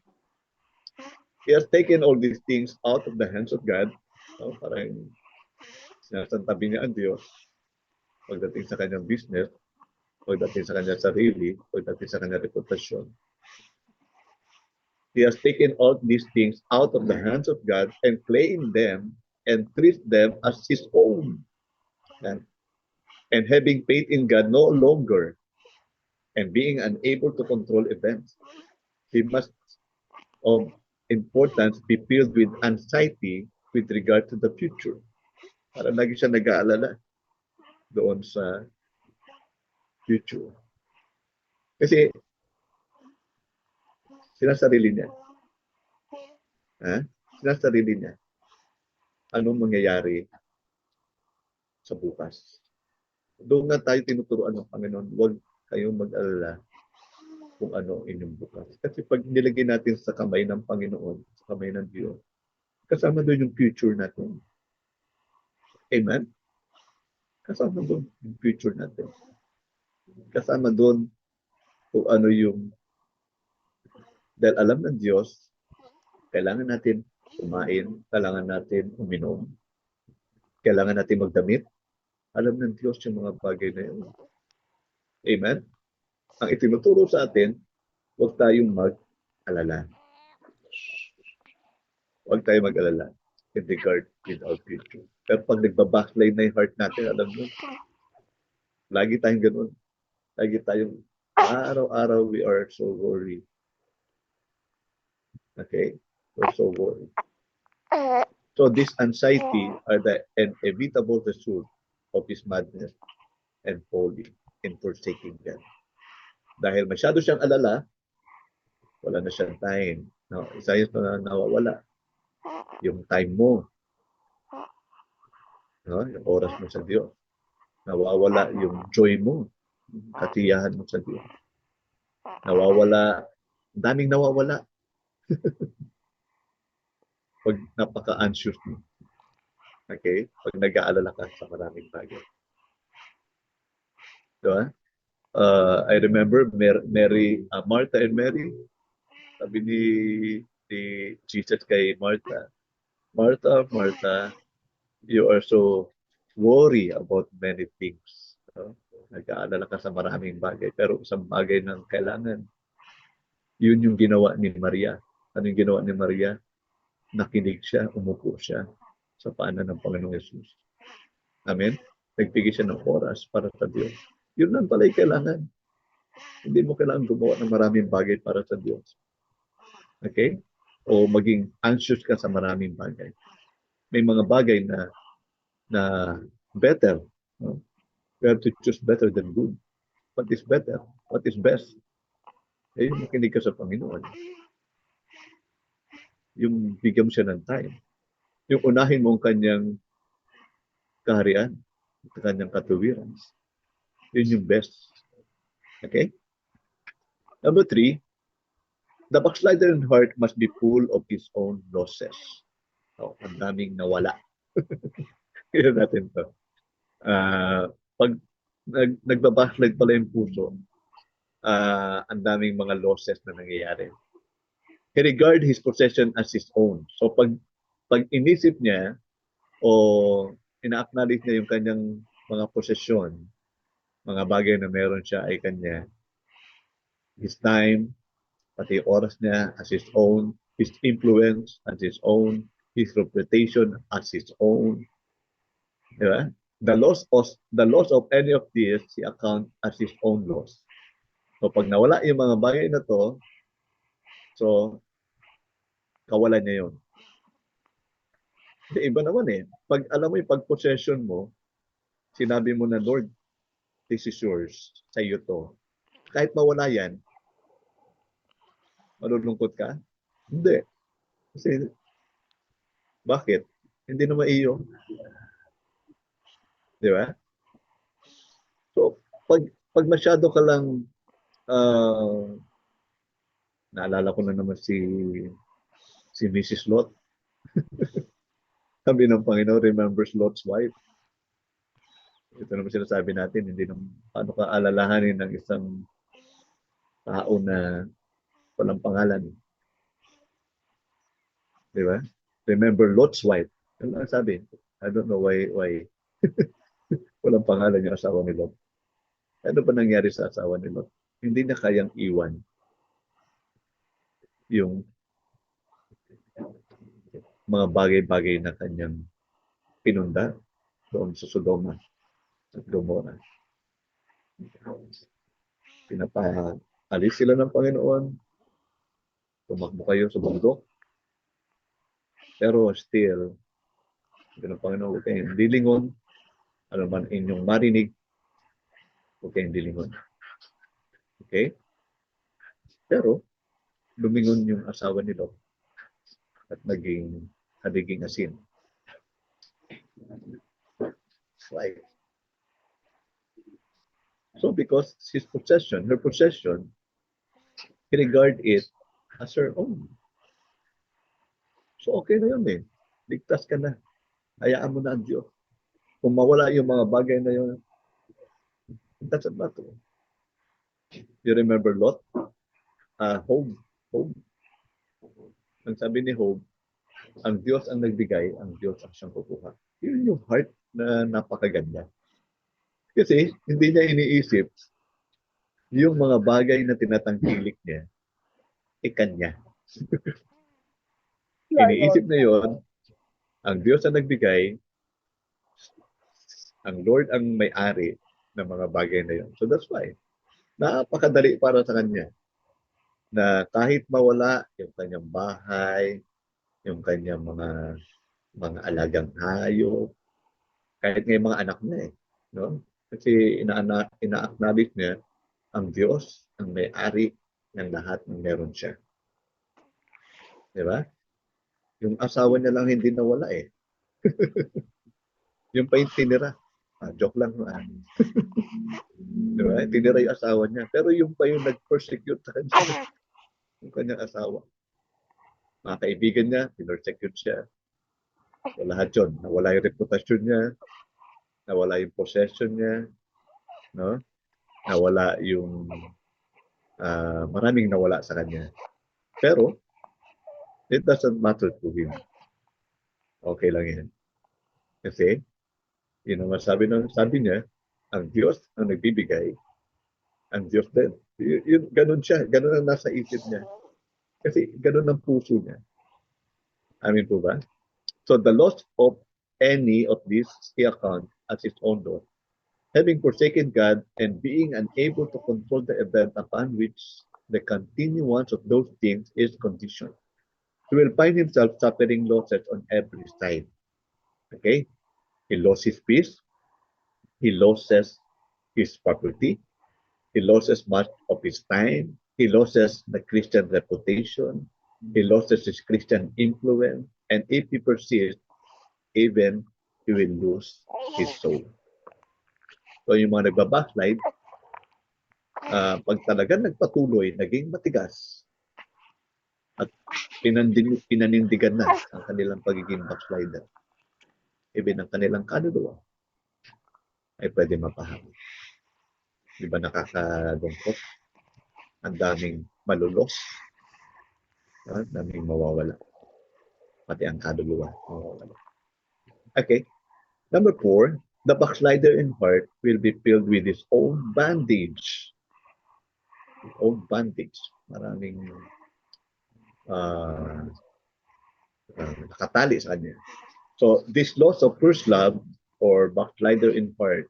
He has taken all these things out of the hands of God. So, parang sinasantabi niya ang Diyos pagdating sa kanyang business, pagdating sa kanyang sarili, pagdating sa kanyang reputasyon. He has taken all these things out of the hands of God and claimed them and treats them as his own. And having faith in God no longer and being unable to control events, he must of importance be filled with anxiety with regard to the future. Para lagi siya nag-aalala doon sa future. Kasi sinasarili niya. Sinasarili niya. Anong mangyayari sa bukas? Doon nga tayo tinuturuan ng Panginoon, huwag kayong mag-alala kung ano inyong bukas. Kasi pag nilagay natin sa kamay ng Panginoon, sa kamay ng Diyos, kasama doon yung future natin. Amen? Kasama doon yung future natin. Kasama doon kung ano yung, dahil alam ng Diyos, kailangan natin kumain, kailangan natin uminom, kailangan natin magdamit. Alam ng Diyos yung mga bagay na yun. Amen? Ang itinuturo sa atin, huwag tayong mag-alala. Huwag tayong mag-alala in regard with our future. Pero pag nagbabackslide na yung heart natin, alam mo, lagi tayong ganun. Lagi tayong, araw-araw we are so worried. Okay? We're so worried. So this anxiety are the inevitable result of his madness and folly in forsaking God. Dahil masyado siyang alala, wala na siyang time. No, isa yun na nawawala. Yung time mo. No, yung oras mo sa Diyos. Nawawala yung joy mo. Katiyahan mo sa Diyos. Nawawala. Daming nawawala. pag napaka-anxious mo. Okay? Pag nag-aalala ka sa maraming bagay. Diba? I remember Martha and Mary. Sabi ni Jesus kay Martha, Martha, Martha, you are so worry about many things. Nag-aalala ka sa maraming bagay. Pero isang bagay ng kailangan, yun yung ginawa ni Maria. Ano yung ginawa ni Maria? Nakinig siya, umupo siya sa paanan ng Panginoong Yesus. Amen? Nagbigay siya ng oras para sa Diyos. Yun lang pala yung kailangan. Hindi mo kailangan gumawa ng maraming bagay para sa Diyos. Okay? O maging anxious ka sa maraming bagay. May mga bagay na better. No? We have to choose better than good. What is better? What is best? Eh, yung makinig ka sa Panginoon. Yung bigyan mo siya ng time. Yung unahin mo ang kanyang kaharian, ang kanyang katuwiran. Yun yung best. Okay? Number 3, the backslider in heart must be full of his own losses. So, ang daming nawala. Kaya natin to. Pag nagbabackslide pala yung puso, ang daming mga losses na nangyayari. He regard his possession as his own. So pag inisip niya o ina-acknowledge niya yung kanyang mga posesyon, mga bagay na meron siya ay kanya, his time, pati oras niya as his own, his influence as his own, his reputation as his own. Diba? The loss of any of this, he account as his own loss. So pag nawala yung mga bagay na to, so kawalan niya yun. Kasi iba naman eh. Pag alam mo yung pag-possession mo, sinabi mo na, Lord, this is yours. Sa iyo to. Kahit mawala yan, malulungkot ka? Hindi. Kasi, bakit? Hindi naman iyo. Di ba? So, pag masyado ka lang, naalala ko na naman si Mrs. Lot. Sabi ng Panginoon, remembers Lot's wife. Ito naman sinasabi natin, hindi naman paano ka alalahanin ng isang tao na walang pangalan. Di ba? Remember Lot's wife. Ano ang sabi? I don't know why walang pangalan yung asawa ni Lot. Ano ba nangyari sa asawa ni Lot? Hindi na kayang iwan yung mga bagay-bagay na kanyang pinunda doon sa Sodoma at Gomora. Pinapaalis sila ng Panginoon. Tumakbo kayo sa bundok. Pero still, ito ng Panginoon, huwag kayong dilingon. Ano man inyong marinig, huwag kayong dilingon. Okay? Pero, lumingon yung asawa ni Lot at naging asin. Why? So because her possession, he regard it as her own. So okay na yun eh. Ligtas ka na. Hayaan mo na ang Diyos. Kung mawala yung mga bagay na yun, it doesn't matter. You remember Lot? Job. Ang sabi ni Job, ang Diyos ang nagbigay, ang Diyos ang siyang kukuha. Yun yung heart na napakaganda. Kasi hindi niya iniisip yung mga bagay na tinatangkilik niya, kanya. Iniisip na yun, ang Diyos ang nagbigay, ang Lord ang may-ari ng mga bagay na yun. So that's why, napakadali para sa kanya na kahit mawala yung kanyang bahay, yung kanyang mga alagang hayop, kahit nga yung mga anak niya eh. No? Kasi ina-acknowledge niya ang Diyos ang may-ari ng lahat ng meron siya. Di ba? Yung asawa niya lang hindi nawala eh. Yung pa yung tinira. Joke lang. Di ba? Tinira yung asawa niya. Pero yung pa yung nag-persecute sa kanya. Yung kanyang asawa. mga kaibigan niya, pinersecute siya. So lahat yun, nawala yung reputasyon niya, nawala yung possession niya, no? Nawala yung maraming nawala sa kanya. Pero it doesn't matter to him. Okay lang yan. Kasi yun naman sabi niya, ang Diyos ang nagbibigay, ang Diyos din. Ganun siya, ganun ang nasa isip niya. Kasi ganun ang puso niya. Amin po ba? So the loss of any of these he account as his own loss, having forsaken God and being unable to control the event upon which the continuance of those things is conditioned. He will find himself suffering losses on every side. Okay? He lost his peace. He loses his property. He loses much of his time. He loses the Christian reputation. He loses his Christian influence. And if he persists, even he will lose his soul. So yung mga nagbabackslide, pag talaga nagpatuloy, naging matigas, at pinanindigan na ang kanilang pagiging backslider, even ang kanilang kaluluwa, ay pwede mapahami. Di ba nakakalungkot? Ang daming malulos, ang daming mawawala. Pati ang kaluluwa mawawala. Okay. Number 4, the backslider in heart will be filled with his own bandage. His own bandage. Maraming nakatali sa kanya. So, this loss of first love or backslider in heart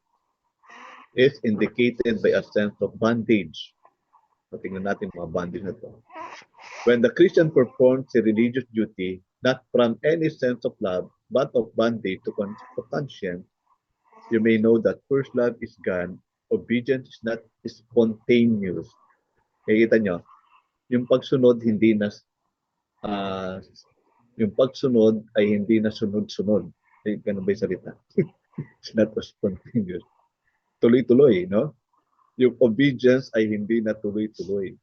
is indicated by a sense of bondage. So, tingnan natin mga bondage na ito. When the Christian performs a religious duty, not from any sense of love, but of bondage to conscience, you may know that first love is gone. Obedience is not spontaneous. Kaya kita nyo, yung pagsunod hindi na yung pagsunod ay hindi na sunod-sunod. Ay, ganun ba yung salita? It's not spontaneous. Tuloy-tuloy, no? Yung obedience ay hindi na tuloy-tuloy.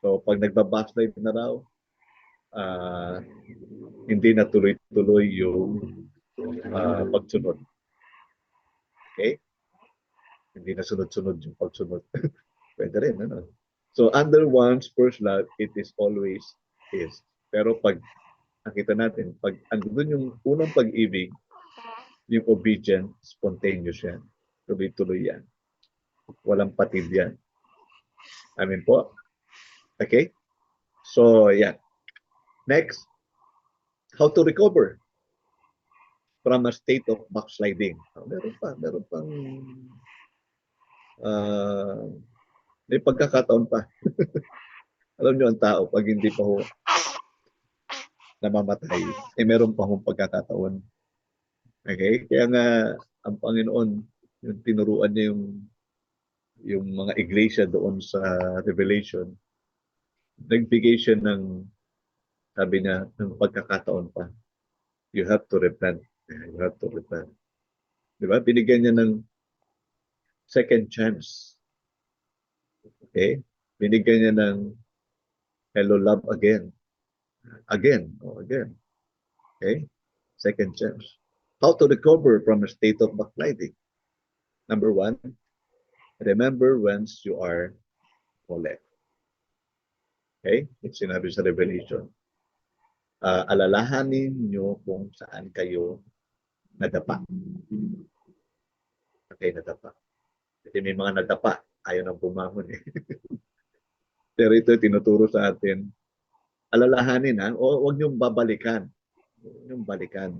So, pag nagbabackslide na raw, hindi na tuloy-tuloy yung pagsunod. Okay? Hindi na sunod-sunod yung pagsunod. Pwede rin, ano? So, under one's first love, it is always is. Pero pag nakita natin, pag andun yung unang pag-ibig, yung obedient, spontaneous yan. Tuloy-tuloy yan. Walang patid yan. Amin po? Okay? So, yan. Next, how to recover from a state of backsliding. Meron pang may pagkakataon pa. Alam nyo ang tao, pag hindi pa ho namamatay, meron pa hong pagkakataon. Okay? Kaya nga, ang Panginoon, yung tinuruan niya yung mga iglesia doon sa Revelation, nagbigay siya ng, sabi niya, ng pagkakataon pa. You have to repent. You have to repent. Diba? Binigyan niya ng second chance. Okay? Binigyan niya ng hello love again. Again. Okay? Second chance. How to recover from a state of backsliding? Number 1, remember whence you are fallen. Okay? It's sinabi sa Revelation. Alalahanin nyo kung saan kayo nadapa. Okay, nadapa. Kasi may mga nadapa, ayaw nang bumangon eh. Pero ito tinuturo sa atin, alalahanin ha, o huwag niyong babalikan. Huwag niyong balikan.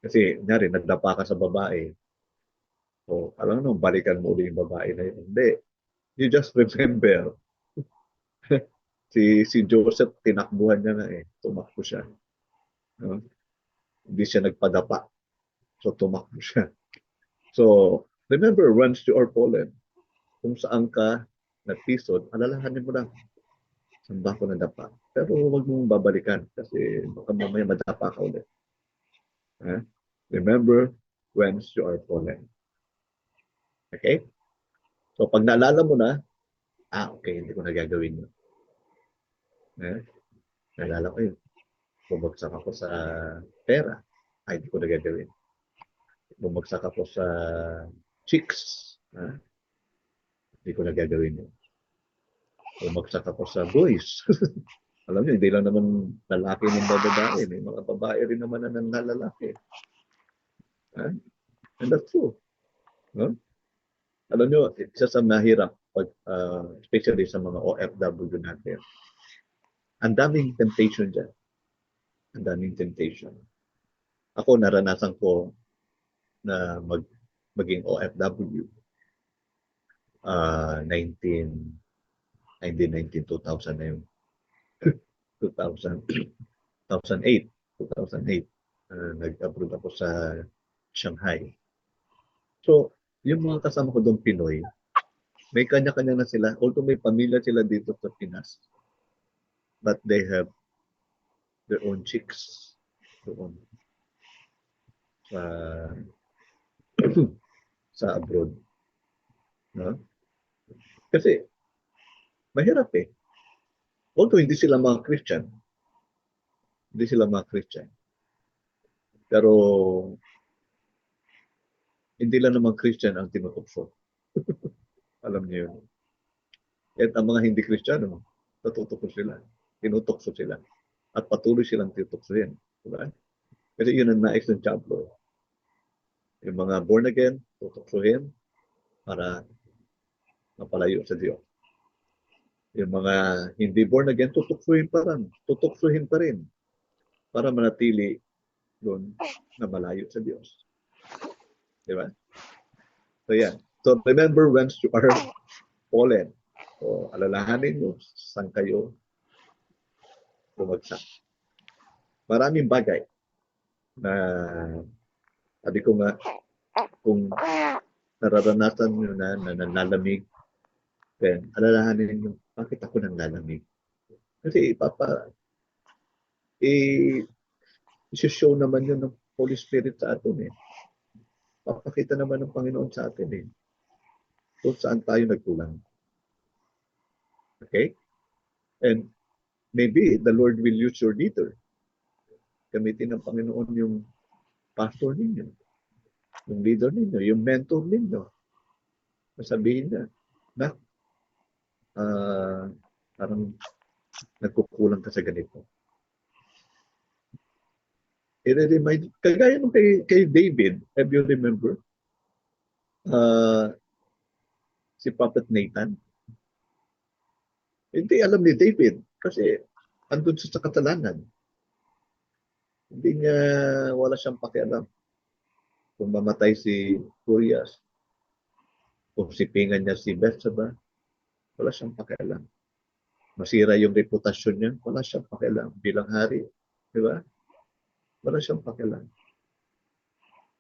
Kasi, nyari, nadapa ka sa babae. O, alam mo, balikan mo ulit yung babae na yun. Hindi. You just remember. si Joseph, tinakbuhan niya na eh. Tumakbo siya. No? Hindi siya nagpadapa. So, tumakbo siya. So, remember, once you are fallen, kung saan ka nagpisod, alalahanin mo lang. Saan ba ako nadapa? Pero huwag mong babalikan kasi baka mamaya madapa ka ulit. Remember, whence you are fallen. Okay? So, pag naalala mo na, okay, hindi ko na gagawin yun. Eh? Nalala ko yun. Bumagsak ako sa pera. Ay, hindi ko na gagawin. Bumagsak ako sa chicks. Hindi ko na gagawin yun. Bumagsak ako sa boys. Alam niyo, hindi lang naman lalaki ng babae. May mga babae rin naman na nanlalaki. And that's true. No? Alam niyo, isa sa mahirap, pag, especially sa mga OFW natin, ang daming temptation dyan. Ang daming temptation. Ako, naranasan ko na maging OFW. 19, hindi 19, 2000 na yun. 2000, 2008. 2008. Nag-abroad ako sa Shanghai. So, yung mga kasama ko doon Pinoy, may kanya-kanya na sila. Although may pamilya sila dito sa Pinas, but they have their own chicks doon sa sa abroad. No? Kasi mahirap eh. Although hindi sila mga Christian, hindi sila mga Christian. Pero hindi lang naman Christian ang tinutukso. Alam niyo yun. At ang mga hindi Kristiyano, natutukso sila. Tinutukso sila. At patuloy silang tinutuksohin. Diba? Kasi yun ang nais ng Diablo. Yung mga born again, tutuksohin para mapalayo sa Diyos. Yung mga hindi born again, tutuksohin pa rin. Tutuksohin pa rin para manatili doon na malayo sa Diyos. Diba? So yan. So remember when you are fallen. So alalahanin nyo saan kayo bumagsak. Maraming bagay na sabi ko nga kung nararanasan nyo na nanlalamig, then alalahanin nyo, bakit ako nanlalamig? Kasi i-show naman yun ng Holy Spirit sa atin eh. Papakita naman ng Panginoon sa atin eh. Kung saan tayo nagkulang. Okay? And maybe the Lord will use your leader. Gamitin ng Panginoon yung pastor ninyo, yung leader ninyo, yung mentor ninyo. Masabihin niya, na parang nagkukulang ka sa ganito. I-remind, kagaya nung kay David, have you remember? Si Prophet Nathan. Hindi alam ni David kasi andun siya sa kasalanan. Hindi niya, wala siyang pakialam. Kung mamatay si Urias, kung sipingan niya si Bethsheba, wala siyang pakialam. Masira yung reputasyon niya, wala siyang pakialam bilang hari. Di ba? Wala siyang pakialam.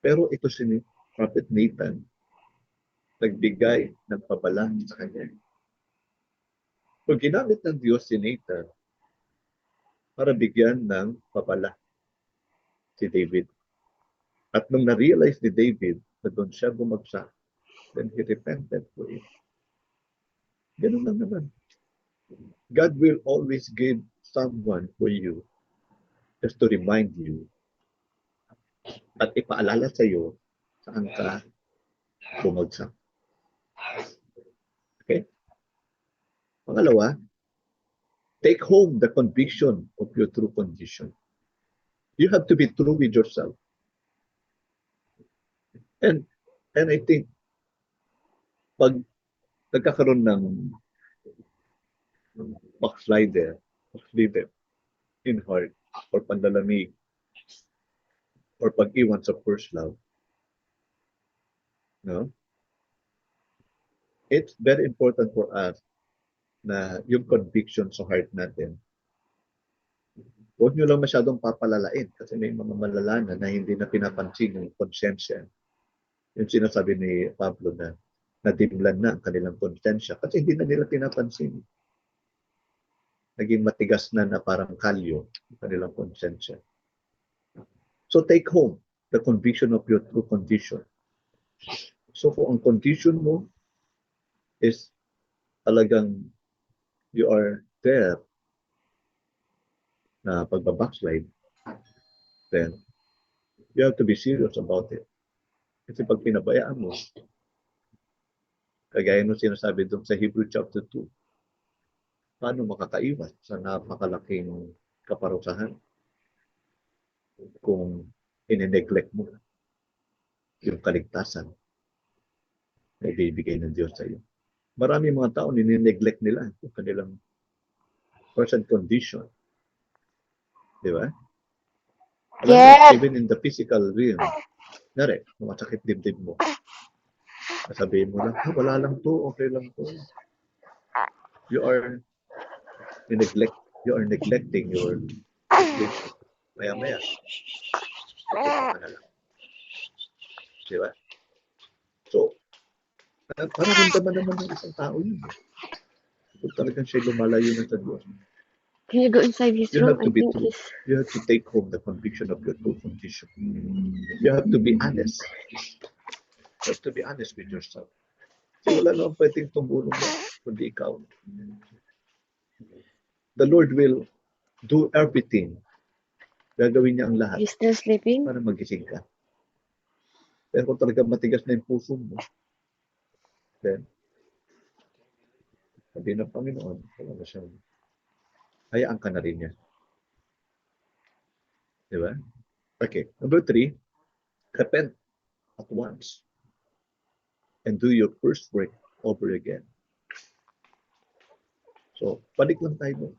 Pero ito si Prophet Nathan, nagbigay ng pabala sa kanya. So ginamit ng Diyos si Nathan para bigyan ng pabala si David. At nung na-realize ni David na doon siya bumagsak, then he repented for it. Ganun lang naman. God will always give someone for you just to remind you at ipaalala sa iyo saan ka bumagsak. Okay? Pangalawa, take home the conviction of your true condition. You have to be true with yourself. And I think pag nagkakaroon ng backslider in heart or panlalamig or pag-iwan sa first love, no? It's very important for us na yung conviction sa heart natin, huwag nyo lang masyadong papalalain kasi may mga malalaman na hindi na pinapansin yung konsensya. Yung sinasabi ni Pablo na nadimlan na ang kanilang konsensya kasi hindi na nila pinapansin. Naging matigas na parang kalyo ang kanilang konsensya. So take home the conviction of your true condition. So kung ang condition mo is talagang you are there na pagbabackslide, then you have to be serious about it. Kasi pag pinabayaan mo, kagaya nung sinasabi doon sa Hebrew chapter 2, paano makakaiwas sa napakalaking kaparusahan kung ine-neglect mo yung kaligtasan na ibibigay ng Diyos sa iyo. Marami mga tao nini-neglect nila yung kanilang present condition. Di ba? Alam mo, even in the physical realm, nare, masakit dibdib mo. Sabihin mo lang, wala lang to, okay lang to. You are neglecting your situation. Maya-maya, pupunta ka na lang. Di ba? So, pararamdaman naman ng isang tao yun. Kung talagang siya lumalayo na sa Diyos. Can you go inside his You room? have to I be think true. he's... You have to take home the conviction of your true condition. You have to be honest. You have to be honest with yourself. Kasi wala naman pwedeng tumulong mo, kundi ikaw. The Lord will do everything. Gagawin niya ang lahat He's still sleeping? para magising ka. Pero kung talaga matigas na yung puso mo, then, sabi ng Panginoon, wala na siya. Hayaan ka na rin niya. Di ba? Okay. Number 3, repent at once and do your first work over again. So, balik lang tayo.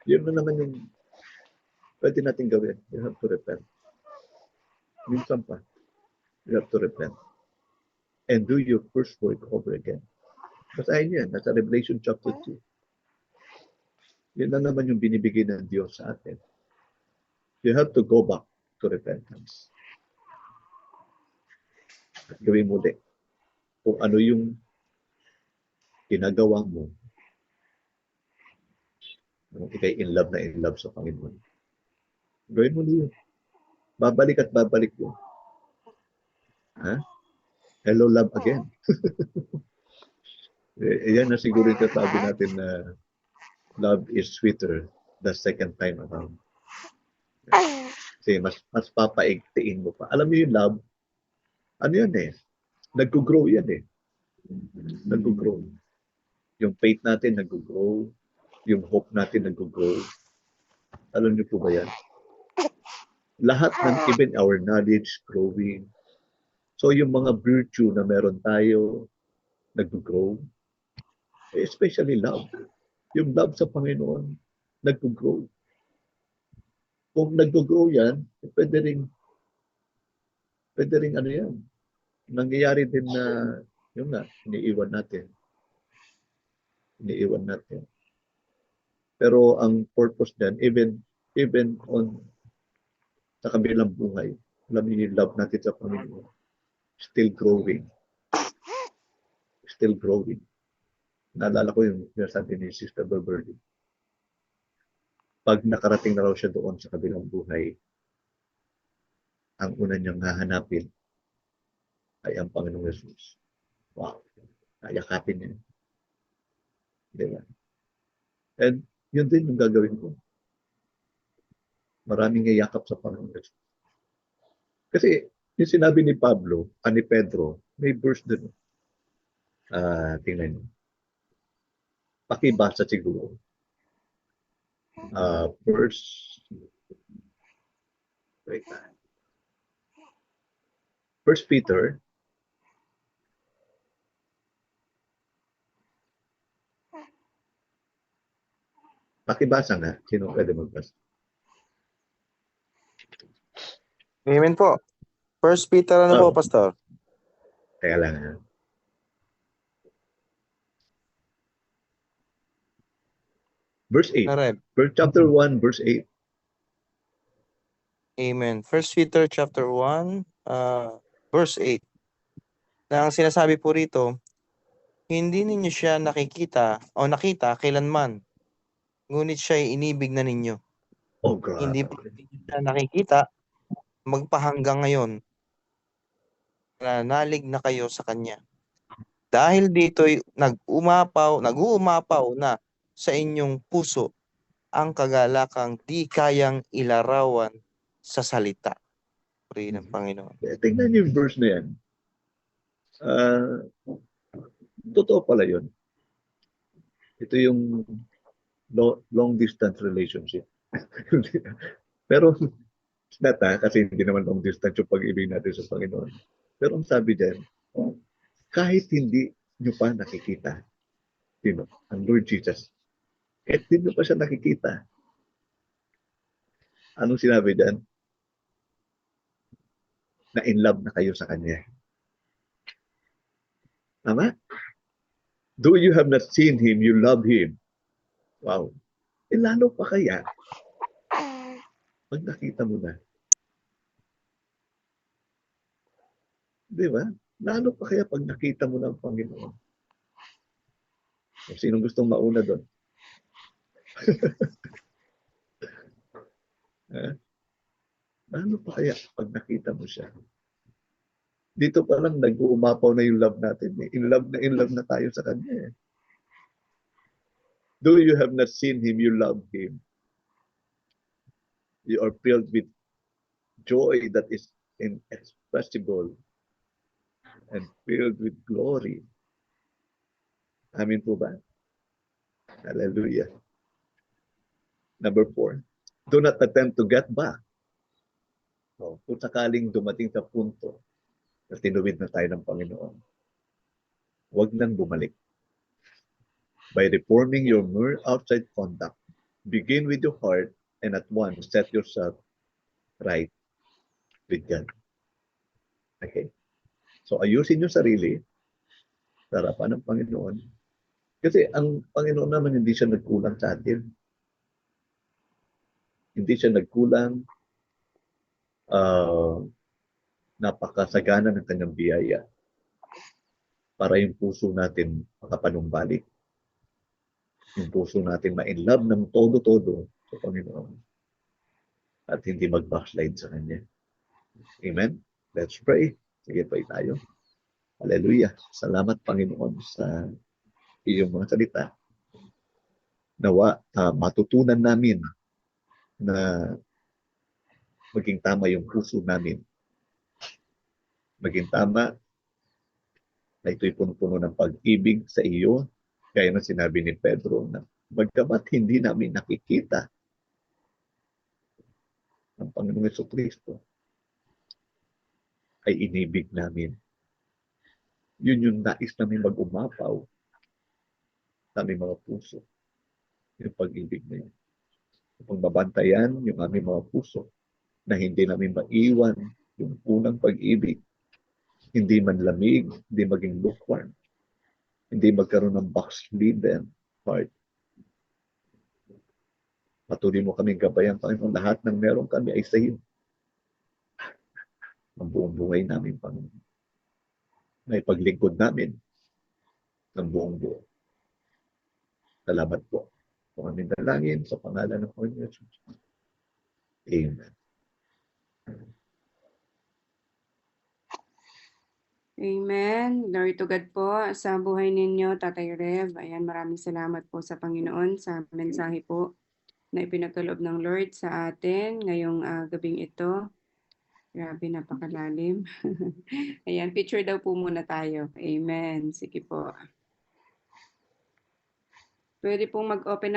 Yun na naman yung pwede natin gawin. You have to repent. Minsan pa, you have to repent and do your first work over again. Basahin niyo yan, nasa Revelation chapter 2. Yun na naman yung binibigay ng Diyos sa atin. You have to go back to repentance. At gawin muli kung ano yung ginagawa mo. Kung ikay in love sa Panginoon. Gawin mo yun. Babalik at babalik yun. Ha? Hello, love again. Yan na siguro yung sabi natin na love is sweeter the second time around. Kasi mas papaigtiin mo pa. Alam mo yung love, ano yan eh? Nag-grow yan eh. Nag-grow. Yung faith natin nag-grow. Yung hope natin nag-grow. Alam niyo po ba yan? Lahat ng even our knowledge growing. So yung mga virtue na meron tayo nag-grow. Especially love. Yung love sa Panginoon nag-grow. Kung nag-grow yan, pwede ring ano yan. Nangyayari din na yun nga, iniiwan natin. Pero ang purpose din, even on sa kabilang buhay, alam niyo yung love natin sa Panginoon, still growing. Still growing. Naalala ko yung sabi ni Sister Beverly. Pag nakarating na raw siya doon sa kabilang buhay, ang una niyang hahanapin ay ang Panginoong Jesus. Wow. Yakapin niya. Diba? And yun din yung gagawin ko. Maraming yayakap sa Panginoong Jesus. Kasi yung sinabi ni Pablo, ni Pedro, may verse din. Tingnan niyo. Pakibasa siguro. Verse, wait. First Peter, pakibasa nga. Sino pwede magbasa? Amen po. First Peter po, Pastor? Kaya lang ha. Verse 8. Chapter 1, verse 8. Amen. First Peter chapter 1, verse 8. Na ang sinasabi po rito, hindi ninyo siya nakita kailanman, ngunit siya ay inibig na ninyo. Oh, God. Hindi po siya nakikita magpahanggang ngayon. Nalig na kayo sa Kanya. Dahil dito'y nag-uumapaw na sa inyong puso ang kagalakang di kayang ilarawan sa salita. Puri ng Panginoon. Tingnan niyo yung verse na yan. Totoo pala yun. Ito yung long distance relationship. Pero kasi hindi naman long distance yung pag-ibig natin sa Panginoon. Pero ang sabi dyan, kahit hindi nyo pa nakikita, ang Lord Jesus, kahit hindi nyo pa siya nakikita, anong sinabi dyan? Na in love na kayo sa Kanya. Tama? Though you have not seen Him, you love Him. Wow. Lalo pa kaya, pag nakita mo na. Di ba? Lalo pa kaya pag nakita mo na ang Panginoon. Sinong gustong mauna doon? Lalo pa kaya pag nakita mo siya. Dito pa lang nag-uumapaw na yung love natin. In love na tayo sa Kanya. Though you have not seen Him, you love Him. You are filled with joy that is inexpressible and filled with glory. Amin po ba? Hallelujah. Number 4, do not attempt to get back. So, kung sakaling dumating sa punto na tinuwid na tayo ng Panginoon, huwag nang bumalik. By reforming your mere outside conduct, begin with your heart and at once set yourself right with God. Okay? So, ayusin yung sarili sa harapan ng Panginoon. Kasi ang Panginoon naman hindi siya nagkulang sa atin. Hindi siya nagkulang. Napakasagana ng kanyang biyaya para yung puso natin makapanumbalik. Yung puso natin ma-inlove ng todo-todo sa Panginoon at hindi mag-backslide sa Kanya. Amen? Let's pray. Sige, pray tayo. Hallelujah. Salamat, Panginoon, sa iyong mga salita. Nawa, matutunan namin na maging tama yung puso namin. Maging tama na ito'y puno-puno ng pag-ibig sa iyo. Gaya ng sinabi ni Pedro na magkabat hindi namin nakikita ang Panginoong Jesucristo ay inibig namin. Yun yung nais namin mag-umapaw sa aming mga puso. Yung pag-ibig na yun. Pagbabantayan yung aming mga puso na hindi namin maiwan yung unang pag-ibig. Hindi man lamig, hindi maging lukewarm. Hindi magkaroon ng backslidden heart. Patuloy mo kaming gabayan, Panginoon. Lahat ng meron kami ay sa iyo. Ang buong buhay namin, Panginoon. May paglingkod namin ng buong buo. Salamat po. Kung aming dalangin sa pangalan ng Panginoon Jesus. Amen. Amen. Glory to God po sa buhay ninyo, Tatay Rev. Ayan, maraming salamat po sa Panginoon sa mensahe po na ipinagkaloob ng Lord sa atin ngayong gabing ito. Grabe, napakalalim. Ayan, picture daw po muna tayo. Amen. Sige po. Pwede pong mag-open ng